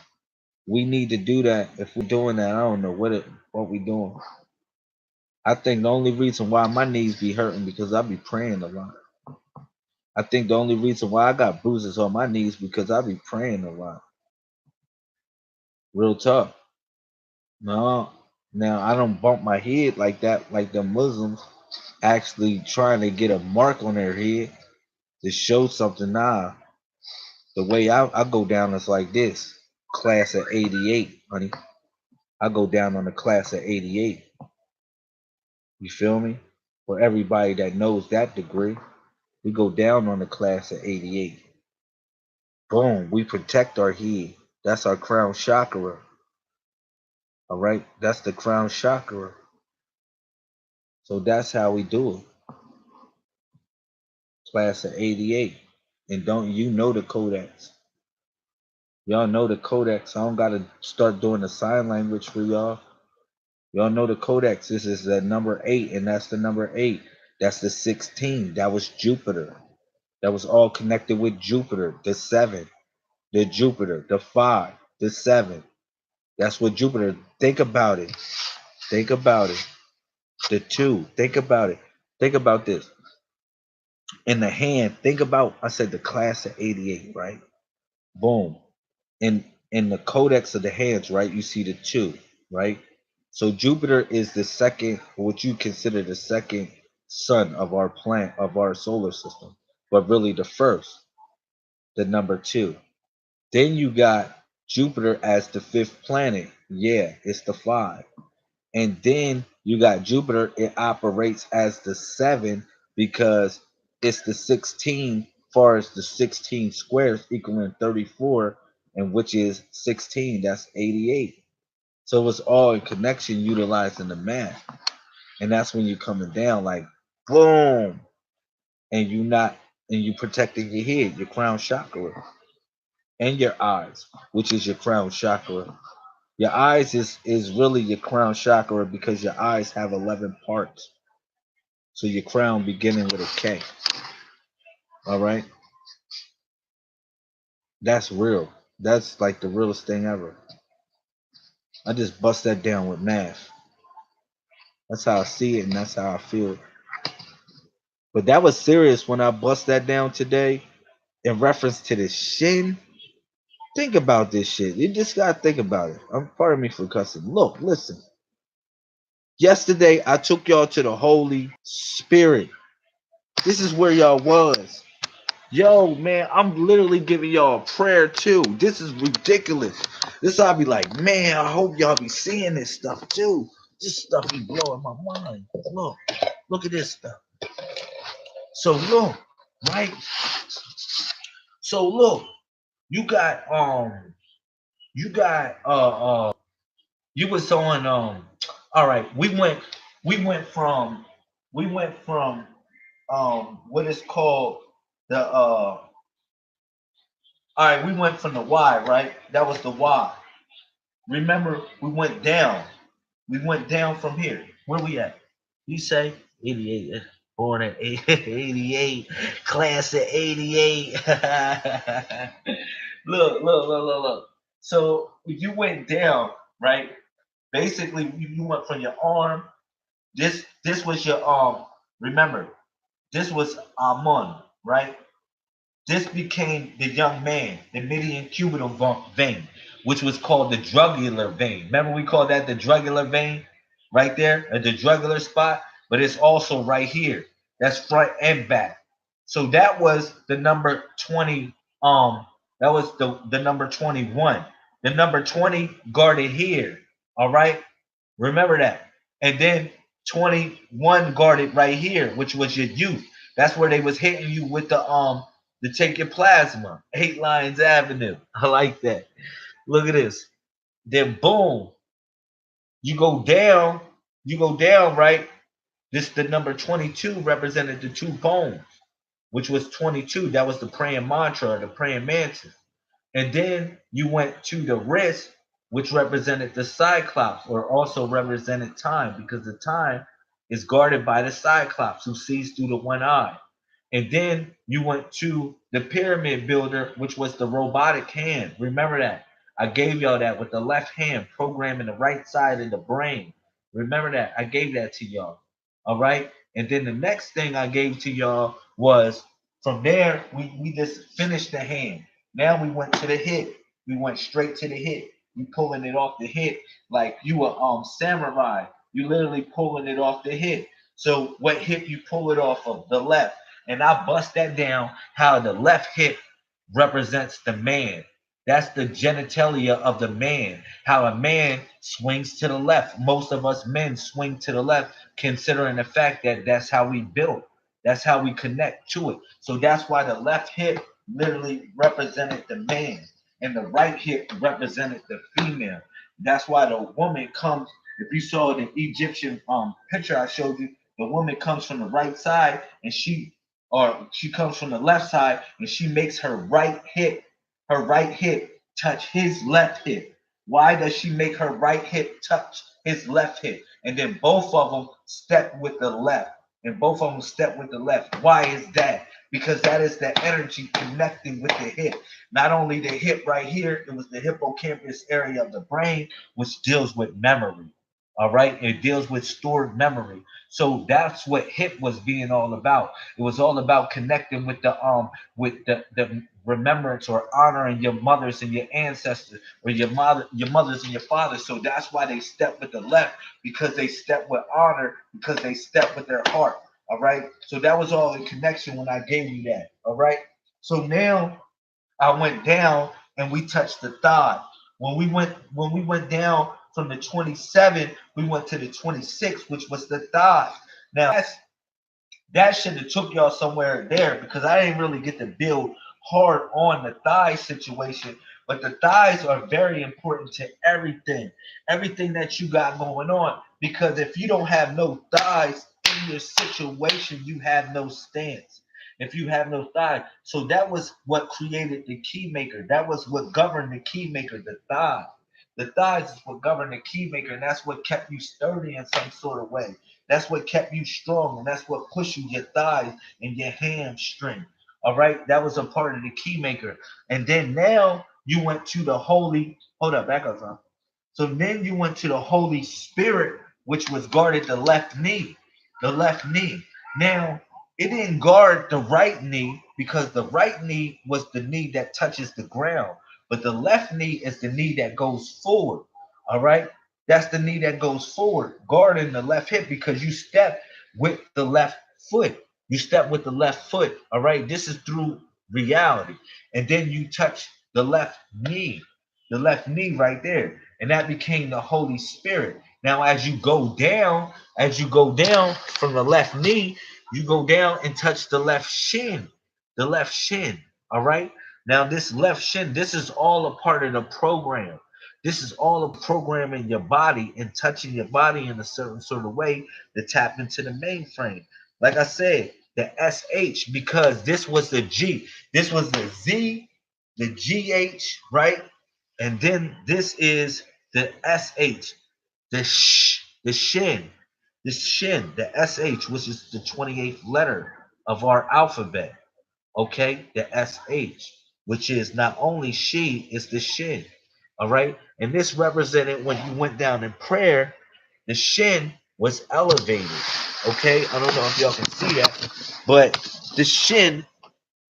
We need to do that. If we're doing that, I don't know what we doing. I think the only reason why my knees be hurting because I be praying a lot. I think the only reason why I got bruises on my knees because I be praying a lot. Real talk. No, now I don't bump my head like that, like the Muslims actually trying to get a mark on their head to show something. Nah, the way I go down is like this: class of '88, honey. I go down on the class of '88. You feel me? For everybody that knows that degree, we go down on the class of '88. Boom, we protect our head. That's our crown chakra. All right, that's the crown chakra. So that's how we do it. Class of '88. And don't you know the Codex? Y'all know the Codex. I don't gotta start doing the sign language for y'all. Y'all know the Codex. This is the number 8, and that's the number 8. That's the 16. That was Jupiter. That was all connected with Jupiter. The 7, the Jupiter, the 5, the 7. That's what Jupiter. Think about it. Think about it. The 2. Think about it. Think about this. In the hand, think about, I said the class of '88, right? Boom. In the codex of the hands, right, you see the 2, right? So Jupiter is the second, what you consider the second sun of our planet, of our solar system, but really the first, the number 2. Then you got Jupiter as the 5th planet. Yeah, it's the 5. And then you got Jupiter, it operates as the 7 because it's the 16, far as the 16 squares equaling 34, and which is 16, that's 88. So it's all in connection utilizing the math. And that's when you're coming down like boom, and you not and you protecting your head, your crown chakra, and your eyes, which is your crown chakra. Your eyes is really your crown chakra because your eyes have 11 parts. So your crown beginning with a K. All right, that's real. That's like the realest thing ever. I just bust that down with math. That's how I see it, and that's how I feel it. But that was serious when I bust that down today in reference to the shin. Think about this shit. You just gotta think about it. Pardon me for cussing. Look, listen. Yesterday I took y'all to the Holy Spirit. This is where y'all was. Yo, man, I'm literally giving y'all a prayer too. This is ridiculous. This I'll be like, man, I hope y'all be seeing this stuff too. This stuff be blowing my mind. Look at this stuff. So look, right? So look, you got you got you was on all right, we went from we went from what is called the all right, we went from the Y, right? That was the Y. Remember, we went down. We went down from here. Where we at? You say 88. Born at 88. Class of 88. Look. So you went down, right? Basically, you went from your arm. This was your arm. Remember, this was Amon, right? This became the young man, the median cubital vein, which was called the jugular vein. Remember, we called that the jugular vein right there, at the jugular spot, but it's also right here. That's front and back. So that was the number 20. that was the number 21. The number 20 guarded here. All right. Remember that. And then 21 guarded right here, which was your youth. That's where they was hitting you with the take your plasma. 8 Lions Avenue. I like that. Look at this. Then boom, you go down, right? This the number 22 represented the two bones, which was 22. That was the praying mantra, the praying mantis. And then you went to the wrist, which represented the Cyclops, or also represented time, because the time is guarded by the Cyclops who sees through the one eye. And then you went to the pyramid builder, which was the robotic hand. Remember that. I gave y'all that with the left hand programming the right side of the brain. Remember that. I gave that to y'all. All right. And then the next thing I gave to y'all was from there, we just finished the hand. Now we went to the hip. We went straight to the hip. You pulling it off the hip like you a samurai. You literally pulling it off the hip. So what hip you pull it off of? The left. And I bust that down how the left hip represents the man. That's the genitalia of the man. How a man swings to the left. Most of us men swing to the left, considering the fact that that's how we built. That's how we connect to it. So that's why the left hip literally represented the man, and the right hip represented the female. That's why the woman comes. If you saw the Egyptian picture I showed you, the woman comes from the right side, and she comes from the left side, and she makes her right hip touch his left hip. Why does she make her right hip touch his left hip? And then both of them step with the left. And both of them step with the left. Why is that? Because that is the energy connecting with the hip. Not only the hip right here, it was the hippocampus area of the brain, which deals with memory. All right, it deals with stored memory. So that's what hip was being all about. It was all about connecting with the remembrance or honoring your mothers and your ancestors, or your mothers and your fathers. So that's why they step with the left, because they step with honor, because they step with their heart. All right. So that was all in connection when I gave you that. All right. So now I went down and we touched the thigh. When we went down from the 27, we went to the 26, which was the thigh. Now that should have took y'all somewhere there, because I didn't really get to build hard on the thigh situation. But the thighs are very important to everything that you got going on. Because if you don't have no thighs in your situation, you have no stance. If you have no thigh, so that was what created the key maker. That was what governed the key maker, the thigh. The thighs is what governed the key maker, and that's what kept you sturdy in some sort of way. That's what kept you strong, and that's what pushed you, your thighs and your hamstring. All right, that was a part of the key maker. And then now you went to the holy. Hold up, back up, son. So then you went to the Holy Spirit, which was guarded the left knee. The left knee. Now, it didn't guard the right knee, because the right knee was the knee that touches the ground. But the left knee is the knee that goes forward. All right. That's the knee that goes forward, guarding the left hip, because you step with the left foot. You step with the left foot. All right. This is through reality. And then you touch the left knee right there. And that became the Holy Spirit. Now, as you go down from the left knee, you go down and touch the left shin. The left shin. All right. Now, this left shin, this is all a part of the program. This is all a program in your body and touching your body in a certain sort of way to tap into the mainframe. Like I said, the SH, because this was the G, this was the Z, the GH, right? And then this is the SH, the shin, the SH, which is the 28th letter of our alphabet. Okay, the SH, which is not only she, it's the shin. All right, and this represented when you went down in prayer, the shin was elevated. Okay, I don't know if y'all can see that, but the shin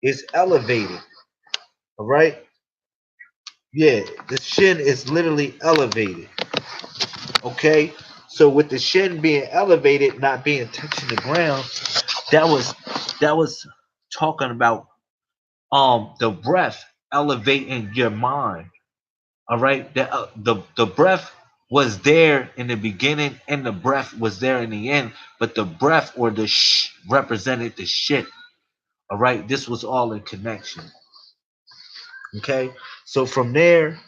is elevated. All right, yeah, the shin is literally elevated. Okay, so with the shin being elevated, not being touching the ground, that was talking about the breath elevating your mind. All right, the breath was there in the beginning, and the breath was there in the end. But the breath or the represented the shit. All right, this was all in connection. Okay, so from there,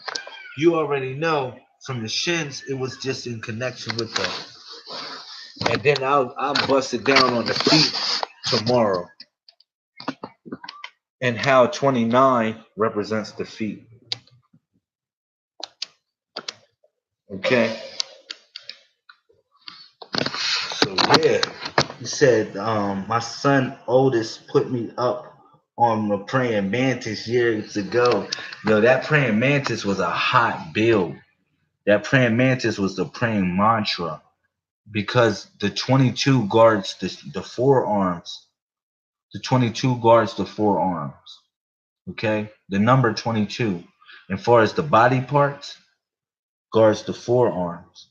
you already know from the shins, it was just in connection with the. And then I'll bust it down on the feet tomorrow, and how 29 represents the feet. Okay, so yeah. He said, my son oldest put me up on the praying mantis years ago. Yo, that praying mantis was a hot build. That praying mantis was the praying mantra because the 22 guards the forearms. The 22 guards the forearms. Okay? The number 22. And far as the body parts, guards the forearms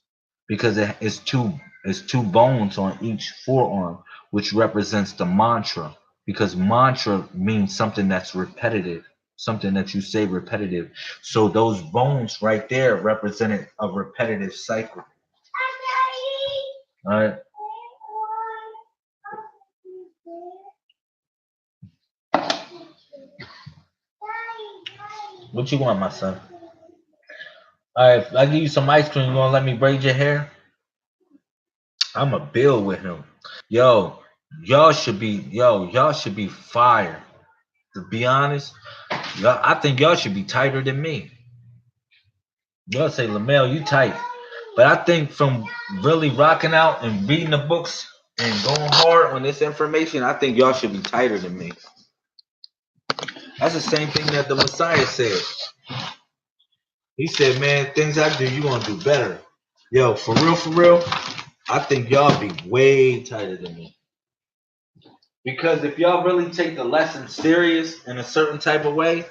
because it's two bones on each forearm, which represents the mantra. Because mantra means something that's repetitive, something that you say repetitive. So those bones right there represented a repetitive cycle. All right. What you want, my son? All right. If I give you some ice cream, you gonna let me braid your hair? I'm a build with him. Yo, y'all should be fire. To be honest, y'all, I think y'all should be tighter than me. Y'all say, Lamel, you tight. But I think from really rocking out and reading the books and going hard on this information, I think y'all should be tighter than me. That's the same thing that the Messiah said. He said, man, things I do, you gonna do better. Yo, for real, I think y'all be way tighter than me. Because if y'all really take the lesson serious in a certain type of way,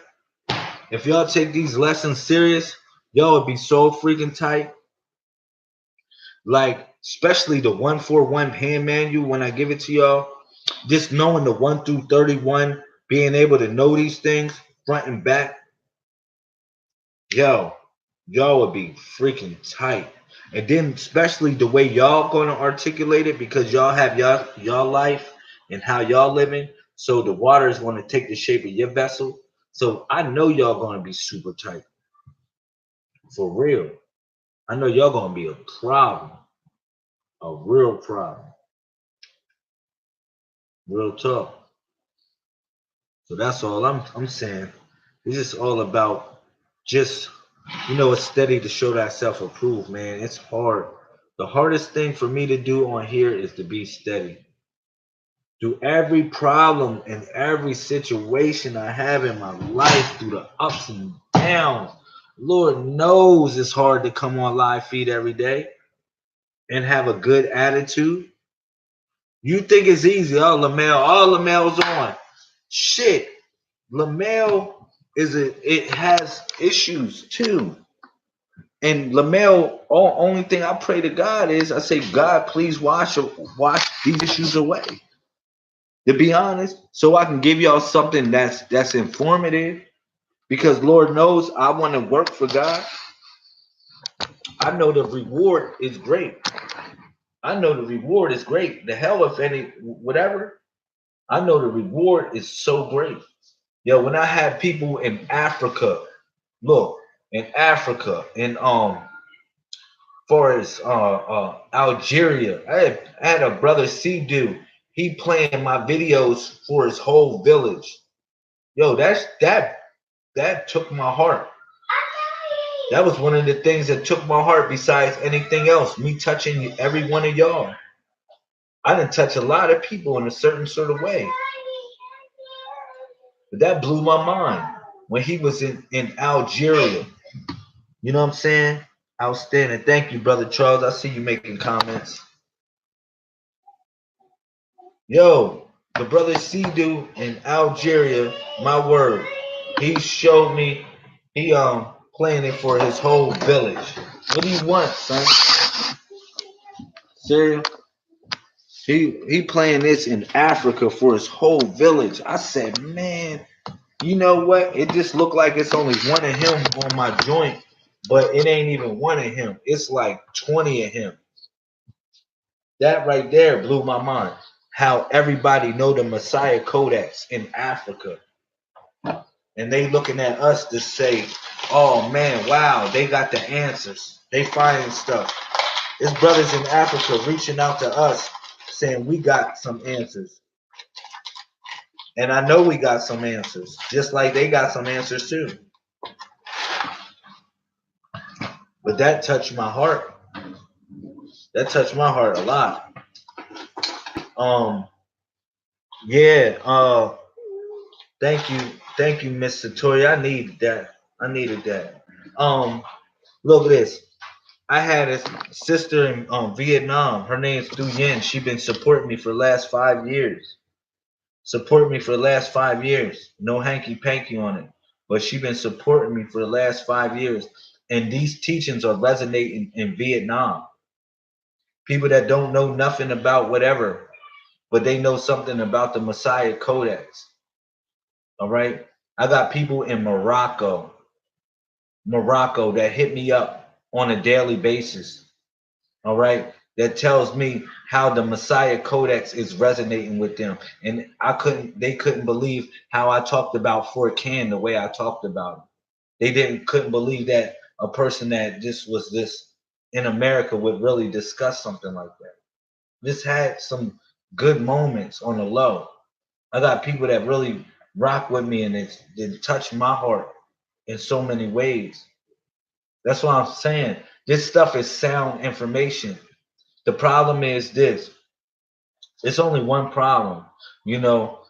if y'all take these lessons serious, y'all would be so freaking tight. Like, especially the 141 hand manual when I give it to y'all, just knowing the 1 through 31, being able to know these things front and back, yo, y'all would be freaking tight. And then especially the way y'all gonna articulate it because y'all have y'all life and how y'all living. So the water is gonna take the shape of your vessel. So I know y'all gonna be super tight. For real. I know y'all gonna be a problem. A real problem. Real tough. So that's all I'm saying. It's just all about just it's steady to show that self-approved, man. It's hard. The hardest thing for me to do on here is to be steady. Through every problem and every situation I have in my life, through the ups and downs, Lord knows it's hard to come on live feed every day and have a good attitude. You think it's easy? All Lamel's on. Shit, Lamel it has issues too. And Lamel, only thing I pray to God is I say, God, please wash these issues away. To be honest, so I can give y'all something that's informative. Because Lord knows I want to work for God. I know the reward is great. I know the reward is great. The hell if any whatever. I know the reward is so great. Yo, when I had people in Africa, look, in Africa, in for as Algeria, I had a brother Sidu. He playing my videos for his whole village. Yo, that took my heart. That was one of the things that took my heart besides anything else. Me touching every one of y'all. I didn't touch a lot of people in a certain sort of way. But that blew my mind when he was in Algeria. You know what I'm saying? Outstanding. Thank you, Brother Charles. I see you making comments. Yo, the brother Sidu in Algeria, my word. He showed me he playing it for his whole village. What do you want, son? Serious? He playing this in Africa for his whole village. I said, man, You know what? It just looked like it's only one of him on my joint, but it ain't even one of him. It's like 20 of him. That right there blew my mind. How everybody know the Messiah Codex in Africa. And they looking at us to say, oh man, wow, they got the answers. They finding stuff. There's brothers in Africa reaching out to us saying we got some answers. And I know we got some answers, just like they got some answers too. But that touched my heart. That touched my heart a lot. Um, yeah, thank you, Miss Satori. I needed that. I needed that. Look at this. I had a sister in Vietnam. Her name's Du Yen. She been supporting me for the last 5 years. Support me for the last 5 years. No hanky panky on it. But she been supporting me for the last 5 years. And these teachings are resonating in Vietnam. People that don't know nothing about whatever, but they know something about the Messiah Codex. All right. I got people in Morocco that hit me up on a daily basis. All right. That tells me how the Messiah Codex is resonating with them. And they couldn't believe how I talked about Forcan the way I talked about it. Couldn't believe that a person that just was this in America would really discuss something like that. This had some good moments on the low. I got people that really rock with me and it touched my heart in so many ways. That's what I'm saying. This stuff is sound information. The problem is this. It's only one problem. You know,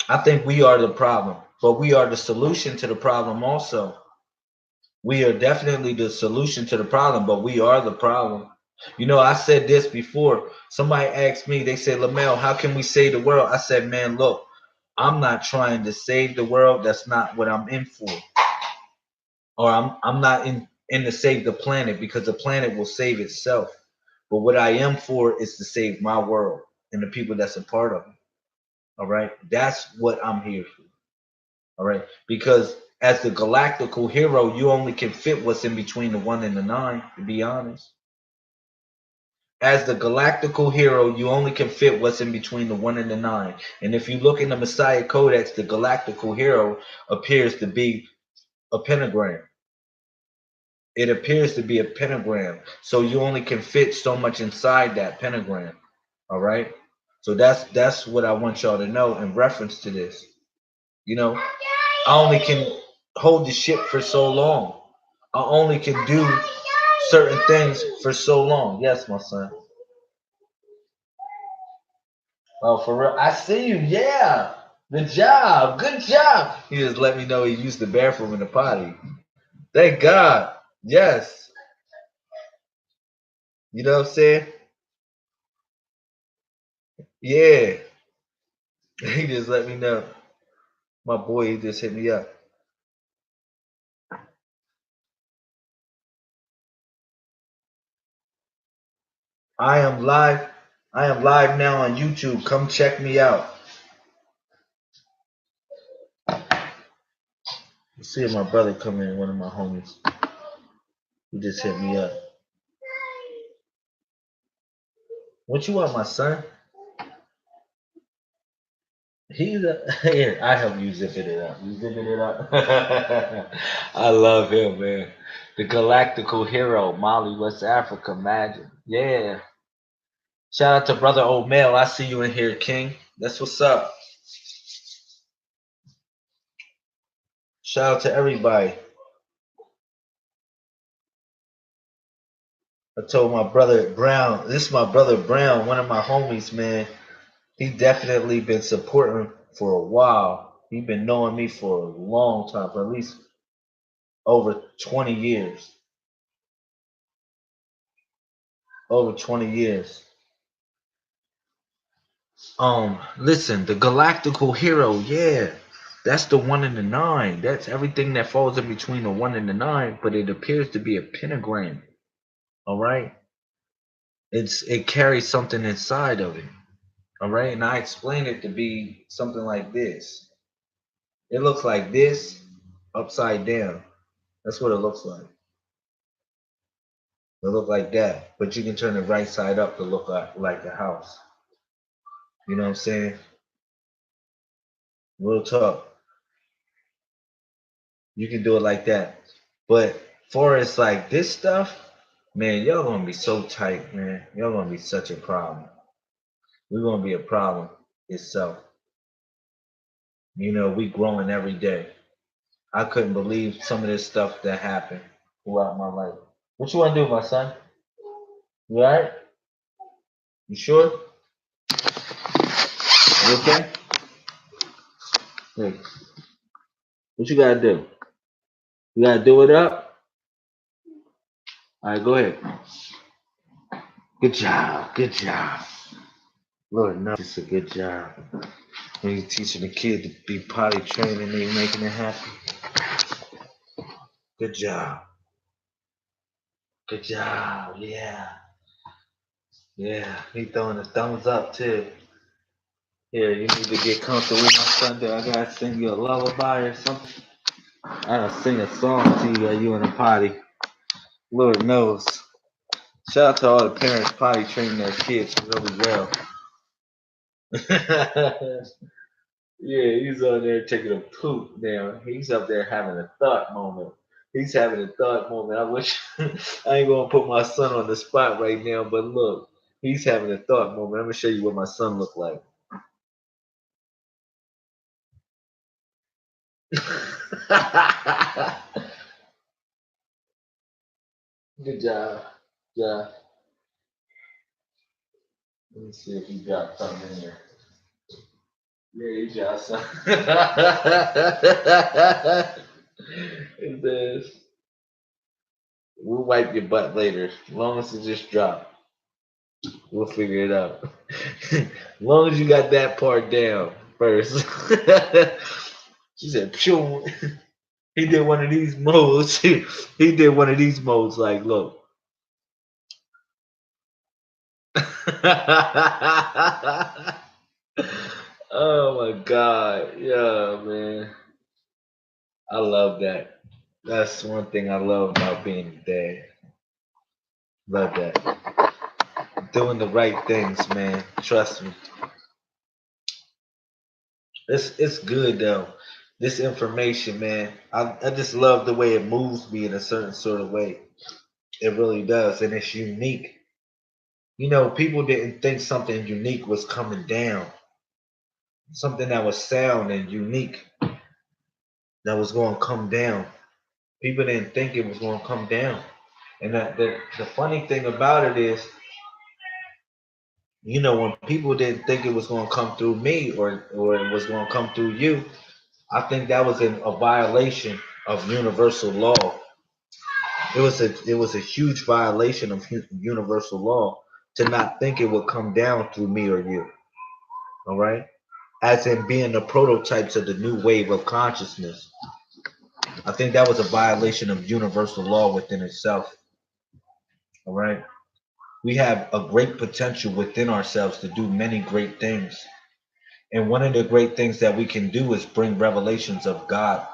I think we are the problem, but we are the solution to the problem also. We are definitely the solution to the problem, but we are the problem. You know, I said this before. Somebody asked me, they said, Lamel, how can we save the world? I said, man, look, I'm not trying to save the world. That's not what I'm in for. Or I'm not in to save the planet because the planet will save itself. But what I am for is to save my world and the people that's a part of it. All right. That's what I'm here for. All right. Because as the galactical hero, you only can fit what's in between the 1 and the 9, to be honest. As the galactical hero, you only can fit what's in between the 1 and the 9. And if you look in the Messiah Codex, the galactical hero appears to be a pentagram. It appears to be a pentagram. So you only can fit so much inside that pentagram. All right. So that's what I want y'all to know in reference to this. You know, I only can hold the ship for so long. I only can do certain things for so long. Yes, my son. Oh, for real. I see you. Yeah. Good job. Good job. He just let me know he used the bathroom in the potty. Thank God. Yes. You know what I'm saying? Yeah. He just let me know. My boy, he just hit me up. I am live. I am live now on YouTube. Come check me out. Let's see if my brother come in, one of my homies. He just hit me up. What you want, my son? He's here. I help you zipping it up. You zipping it up. I love him, man. The galactical hero, Mali, West Africa, Magic. Yeah. Shout out to brother O'Mail. I see you in here, King. That's what's up. Shout out to everybody. I told my brother Brown. This is my brother Brown, one of my homies, man. He definitely been supporting for a while. He been knowing me for a long time, for at least over 20 years. Over 20 years. Listen, the galactical hero, yeah. That's the 1 and the 9. That's everything that falls in between the 1 and the 9, but it appears to be a pentagram. All right? It carries something inside of it. All right? And I explain it to be something like this. It looks like this upside down. That's what it looks like. It look like that, but you can turn it right side up to look like a house. You know what I'm saying? Real talk. You can do it like that. But for it's like this stuff, man, y'all gonna be so tight, man. Y'all gonna be such a problem. We're gonna be a problem itself. You know, we growing every day. I couldn't believe some of this stuff that happened throughout my life. What you wanna do, my son? You alright? You sure? You okay? Hey, what you gotta do? You gotta do it up? Alright, go ahead. Good job. Good job. Lord knows it's a good job. When you're teaching the kid to be potty trained and they making it happen. Good job. Good job. Yeah. Yeah. He throwing the thumbs up too. Here, you need to get comfortable with my son. I gotta sing you a lullaby or something. I gotta sing a song to you while you in the potty. Lord knows. Shout out to all the parents potty training their kids really well. Yeah, he's on there taking a poop now. He's up there having a thought moment. He's having a thought moment. I wish I ain't gonna put my son on the spot right now, but look, he's having a thought moment. I'm gonna show you what my son looked like. Good job. Yeah. Let me see if he dropped something in there. Yeah, he dropped something. It says, we'll wipe your butt later. As long as it just dropped. We'll figure it out. As long as you got that part down first. She said, Phew. He did one of these modes. He did one of these modes like, look. Oh my God. Yeah, man. I love that. That's one thing I love about being a dad. Love that. Doing the right things, man. Trust me. It's good though. This information, man. I just love the way it moves me in a certain sort of way. It really does, and it's unique. You know, people didn't think something unique was coming down. Something that was sound and unique that was going to come down. People didn't think it was going to come down. And the funny thing about it is, you know, when people didn't think it was going to come through me or it was going to come through you, I think that was a violation of universal law. It was a huge violation of universal law to not think it would come down through me or you. All right, as in being the prototypes of the new wave of consciousness. I think that was a violation of universal law within itself. All right, we have a great potential within ourselves to do many great things, and one of the great things that we can do is bring revelations of God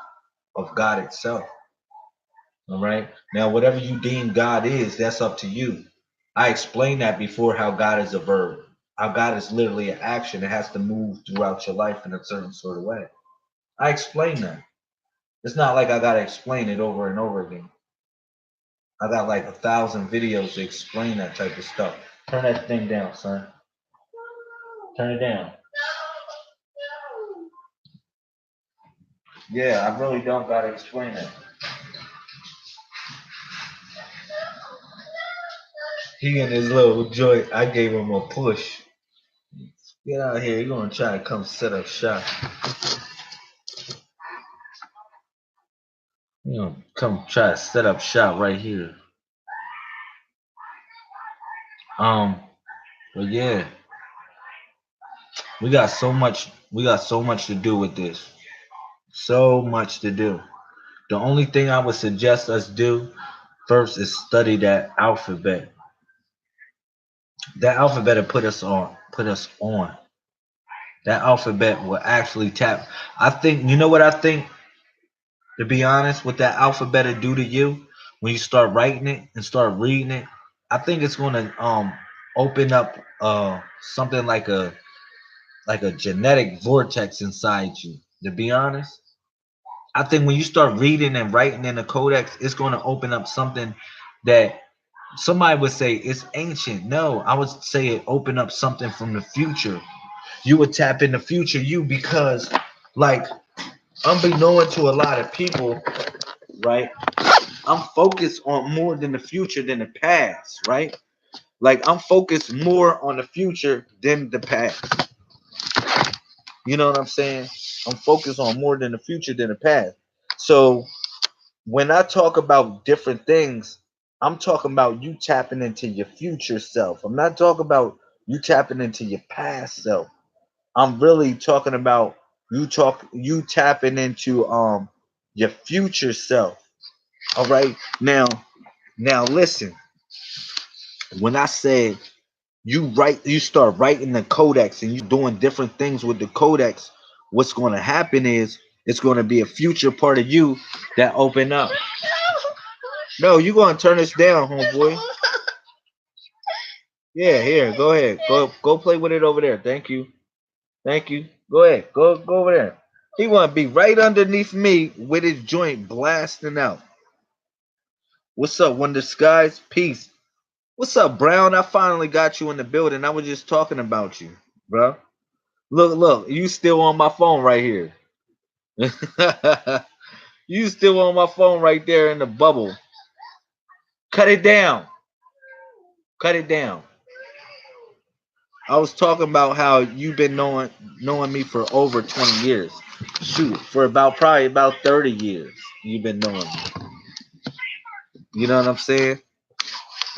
itself. All right. Now, whatever you deem God is, that's up to you. I explained that before how God is a verb, how God is literally an action that has to move throughout your life in a certain sort of way. I explained that. It's not like I got to explain it over and over again. I got like 1,000 videos to explain that type of stuff. Turn that thing down, son. Turn it down. Yeah, I really don't got to explain it. He in his little joint, I gave him a push. Get out of here. You're going to try to come set up shop. You know, come try to set up shop right here. Um, but yeah, we got so much to do with this. So much to do. The only thing I would suggest us do first is study that alphabet. That alphabet will put us on. that alphabet will actually tap. I think, you know what I think, to be honest, what that alphabet will do to you when you start writing it and start reading it, I think it's gonna open up something like a genetic vortex inside you. To be honest, I think when you start reading and writing in the codex, it's gonna open up something that somebody would say it's ancient. No, I would say it open up something from the future. You would tap in the future you, because like unbeknown to a lot of people, right? I'm focused on more than the future than the past, right? Like I'm focused more on the future than the past. You know what I'm saying? I'm focused on more than the future than the past. So when I talk about different things, I'm talking about you tapping into your future self. I'm not talking about you tapping into your past self. I'm really talking about you tapping into your future self. All right. Now listen. When I said you start writing the codex and you doing different things with the codex, what's going to happen is it's going to be a future part of you that open up. No, you going to turn this down, homeboy. Yeah, here, go ahead. Go play with it over there. Thank you. Thank you. Go ahead. Go over there. He want to be right underneath me with his joint blasting out. What's up, Wonder Skies? Peace. What's up, Brown? I finally got you in the building. I was just talking about you, bro. Look, you still on my phone right here. You still on my phone right there in the bubble. Cut it down. Cut it down. I was talking about how you've been knowing me for over 20 years. Shoot, for probably about 30 years you've been knowing me. You know what I'm saying?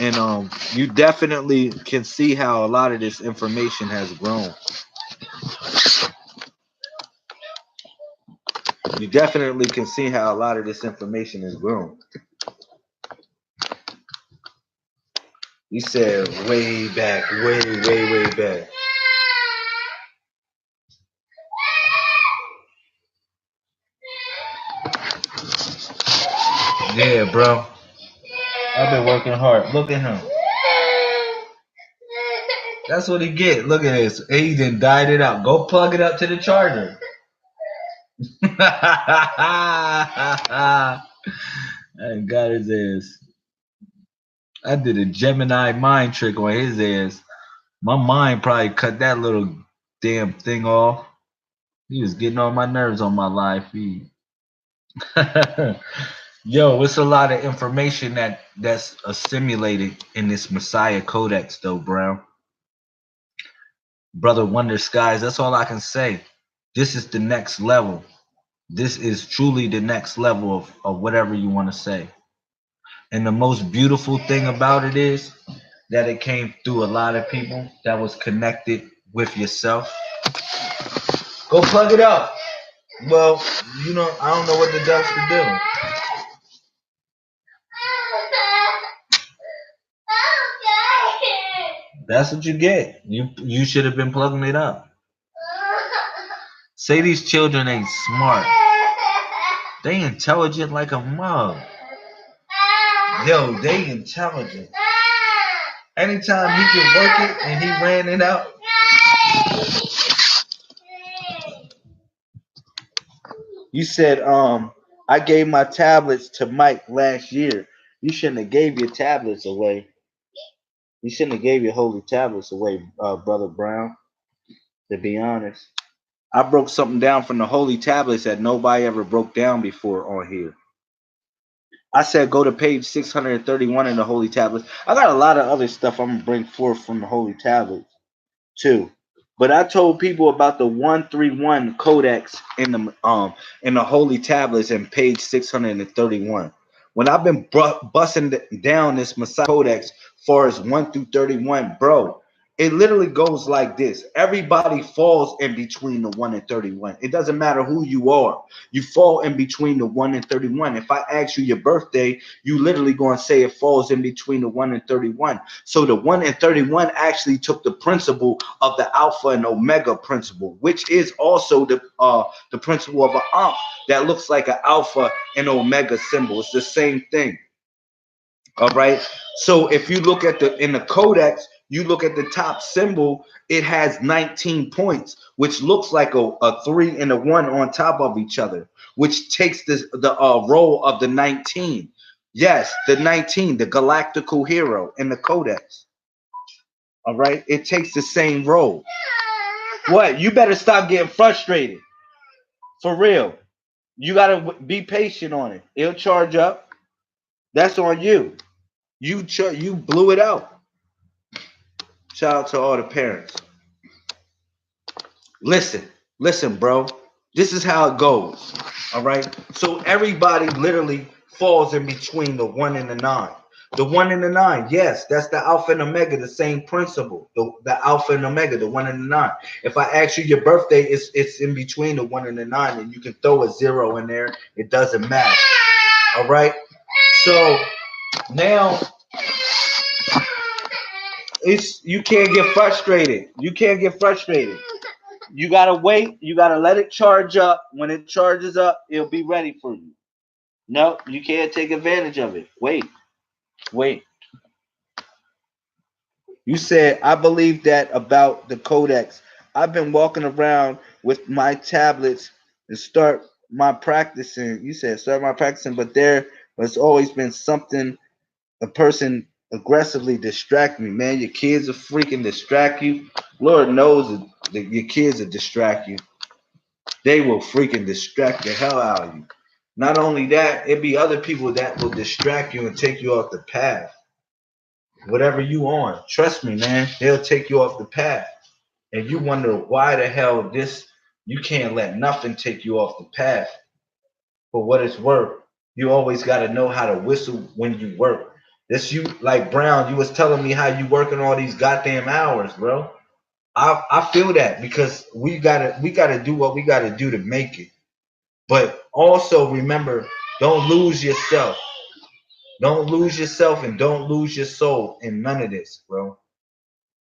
And you definitely can see how a lot of this information has grown. You definitely can see how a lot of this information has grown. You said way back, way back. Yeah, bro. I've been working hard. Look at him. That's what he get. Look at this. He done died it out. Go plug it up to the charger. I got his ass. I did a Gemini mind trick on his ass. My mind probably cut that little damn thing off. He was getting on my nerves on my live feed. Yo, it's a lot of information that's assimilated in this Messiah Codex, though, Brown. Brother Wonder Skies, that's all I can say. This is the next level. This is truly the next level of whatever you want to say. And the most beautiful thing about it is that it came through a lot of people that was connected with yourself. Go plug it up. Well, you know, I don't know what the dust to do. That's what you get. You should have been plugging it up. Say these children ain't smart. They intelligent like a mug. Yo, they intelligent. Anytime he can work it and he ran it out. You said, I gave my tablets to Mike last year. You shouldn't have gave your tablets away. You shouldn't have gave your holy tablets away, Brother Brown, to be honest. I broke something down from the holy tablets that nobody ever broke down before on here. I said go to page 631 in the holy tablets. I got a lot of other stuff I'm gonna bring forth from the holy tablets too. But I told people about the 131 codex in the holy tablets in page 631. When I've been busting down this Messiah codex far as 1 through 31, bro, It literally goes like this. Everybody falls in between the 1 and 31. It doesn't matter who you are. You fall in between the 1 and 31. If I ask you your birthday, you literally going to say it falls in between the 1 and 31. So the 1 and 31 actually took the principle of the alpha and omega principle, which is also the principle of an ankh that looks like an alpha and omega symbol. It's the same thing. All right. So if you look at in the Codex, you look at the top symbol, it has 19 points, which looks like a 3 and a 1 on top of each other, which takes the role of the 19. Yes, the 19, the galactical hero in the Codex. All right. It takes the same role. What? You better stop getting frustrated. For real. You got to be patient on it. It'll charge up. That's on you. You blew it out. Shout out to all the parents. Listen, bro. This is how it goes. All right. So everybody literally falls in between the 1 and the 9. The 1 and the 9, yes, that's the alpha and omega, the same principle. The alpha and omega, the 1 and the 9. If I ask you your birthday, it's in between the 1 and the 9, and you can throw a 0 in there. It doesn't matter. All right. So now you can't get frustrated. You can't get frustrated. You gotta wait. You gotta let it charge up. When it charges up, it'll be ready for you. No, you can't take advantage of it. Wait. You said, I believe that about the Codex. I've been walking around with my tablets and start my practicing. You said start my practicing, but there has always been something, a person aggressively distract me. Man, your kids will freaking distract you. Lord knows that your kids will distract you. They will freaking distract the hell out of you. Not only that, it be other people that will distract you and take you off the path. Whatever you on, trust me, man, they'll take you off the path. And you wonder why the hell you can't let nothing take you off the path. For what it's worth, you always got to know how to whistle when you work. This you like Brown, you was telling me how you working all these goddamn hours, bro. I feel that because we gotta do what we gotta do to make it. But also remember, don't lose yourself. Don't lose yourself and don't lose your soul in none of this, bro.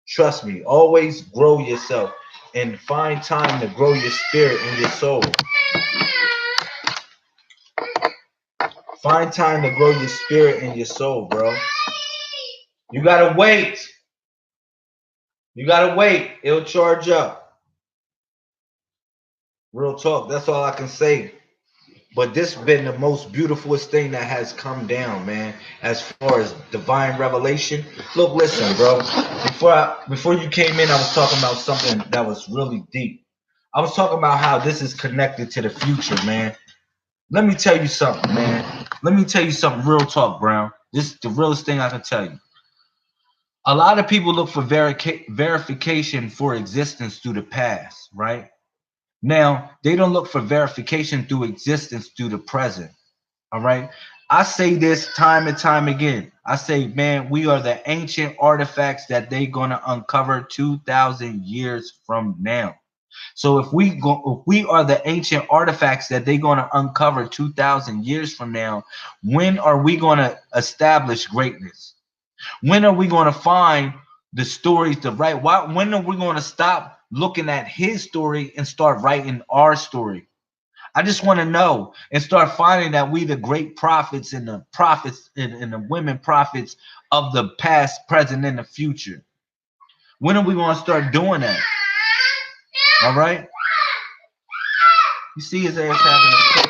Trust me. Always grow yourself and find time to grow your spirit and your soul. Find time to grow your spirit and your soul, bro. You gotta wait. You gotta wait. It'll charge up. Real talk. That's all I can say. But this has been the most beautifulest thing that has come down, man. As far as divine revelation. Look, listen, bro. Before you came in, I was talking about something that was really deep. I was talking about how this is connected to the future, man. Let me tell you something, man. Let me tell you something, real talk, Brown. This is the realest thing I can tell you. A lot of people look for verification for existence through the past, right? Now, they don't look for verification through existence through the present. All right. I say this time and time again. I say, man, we are the ancient artifacts that they're going to uncover 2,000 years from now. So if we are the ancient artifacts that they're going to uncover 2,000 years from now, when are we going to establish greatness? When are we going to find the stories to write? When are we going to stop looking at his story and start writing our story? I just want to know and start finding that we the great prophets and the prophets and the women prophets of the past, present, and the future. When are we going to start doing that? All right. You see his ass having a fit.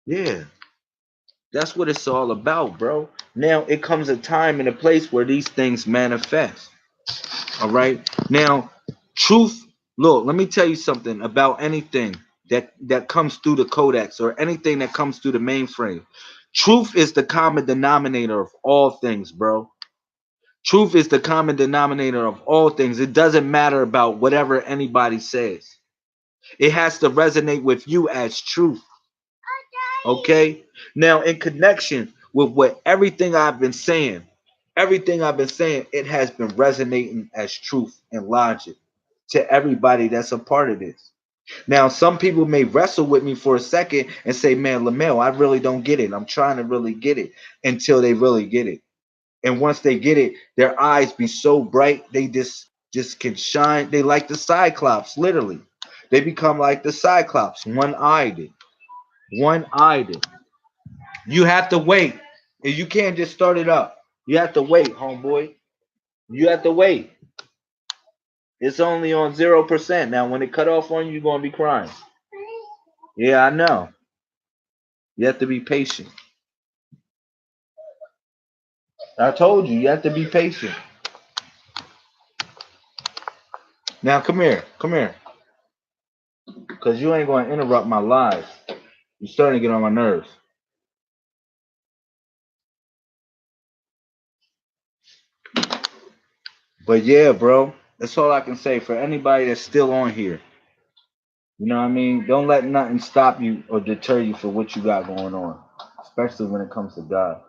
Yeah, that's what it's all about, bro. Now it comes a time and a place where these things manifest. All right. Now, truth. Look, let me tell you something about anything that comes through the Codex or anything that comes through the mainframe. Truth is the common denominator of all things, bro. Truth is the common denominator of all things. It doesn't matter about whatever anybody says. It has to resonate with you as truth. Okay? Now, in connection with what everything I've been saying, it has been resonating as truth and logic to everybody that's a part of this. Now, some people may wrestle with me for a second and say, man, LaMel, I really don't get it. I'm trying to really get it, until they really get it. And once they get it, their eyes be so bright, they just can shine. They like the Cyclops, literally. They become like the Cyclops, one-eyed. One-eyed. You have to wait. And you can't just start it up. You have to wait, homeboy. You have to wait. It's only on 0%. Now, when it cut off on you, you're going to be crying. Yeah, I know. You have to be patient. I told you, you have to be patient. Now, come here. Come here. Because you ain't going to interrupt my live. You're starting to get on my nerves. But yeah, bro, that's all I can say for anybody that's still on here. You know what I mean? Don't let nothing stop you or deter you for what you got going on, especially when it comes to God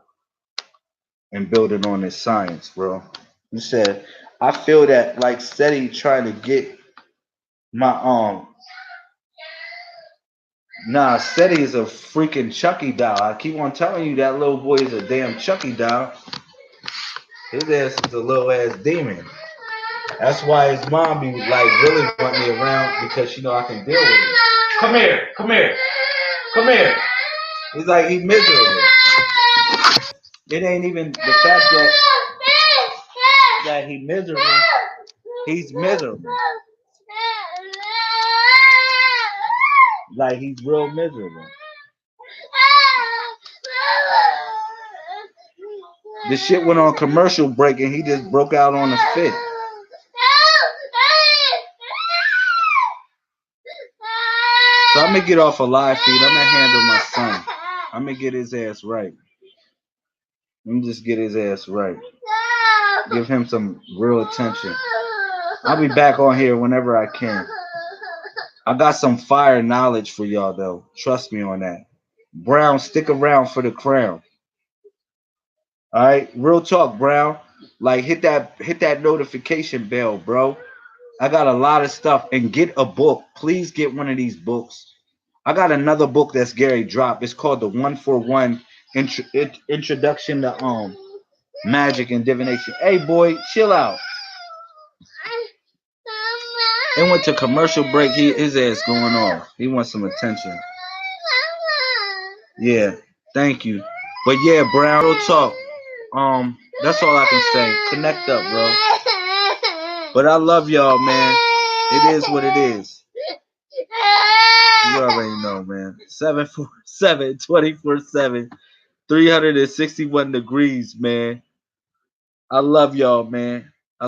and building on this science, bro. You said, I feel that like steady trying to get my nah, steady is a freaking Chucky doll. I keep on telling you that little boy is a damn Chucky doll. His ass is a little ass demon. That's why his mom be like really want me around, because she know I can deal with it. Come here, come here, come here. It's like he's miserable. It ain't even the fact that he miserable. He's miserable. Like he's real miserable. The shit went on commercial break and he just broke out on a fit. So I'm gonna get off a live feed. I'm gonna handle my son. I'm gonna get his ass right. Let me just get his ass right. Give him some real attention. I'll be back on here whenever I can. I got some fire knowledge for y'all though. Trust me on that. Brown, stick around for the crown. All right, real talk, Brown. Like hit that notification bell, bro. I got a lot of stuff, and get a book. Please get one of these books. I got another book that's Gary dropped. It's called the 141 Introduction to Magic and Divination. Hey boy, chill out. It went to commercial break. His ass going off. He wants some attention. Yeah, thank you. But yeah, Brown, real talk. That's all I can say. Connect up, bro. But I love y'all, man. It is what it is. You already know, man. 747, 24/7, 361 degrees, man. I love y'all, man.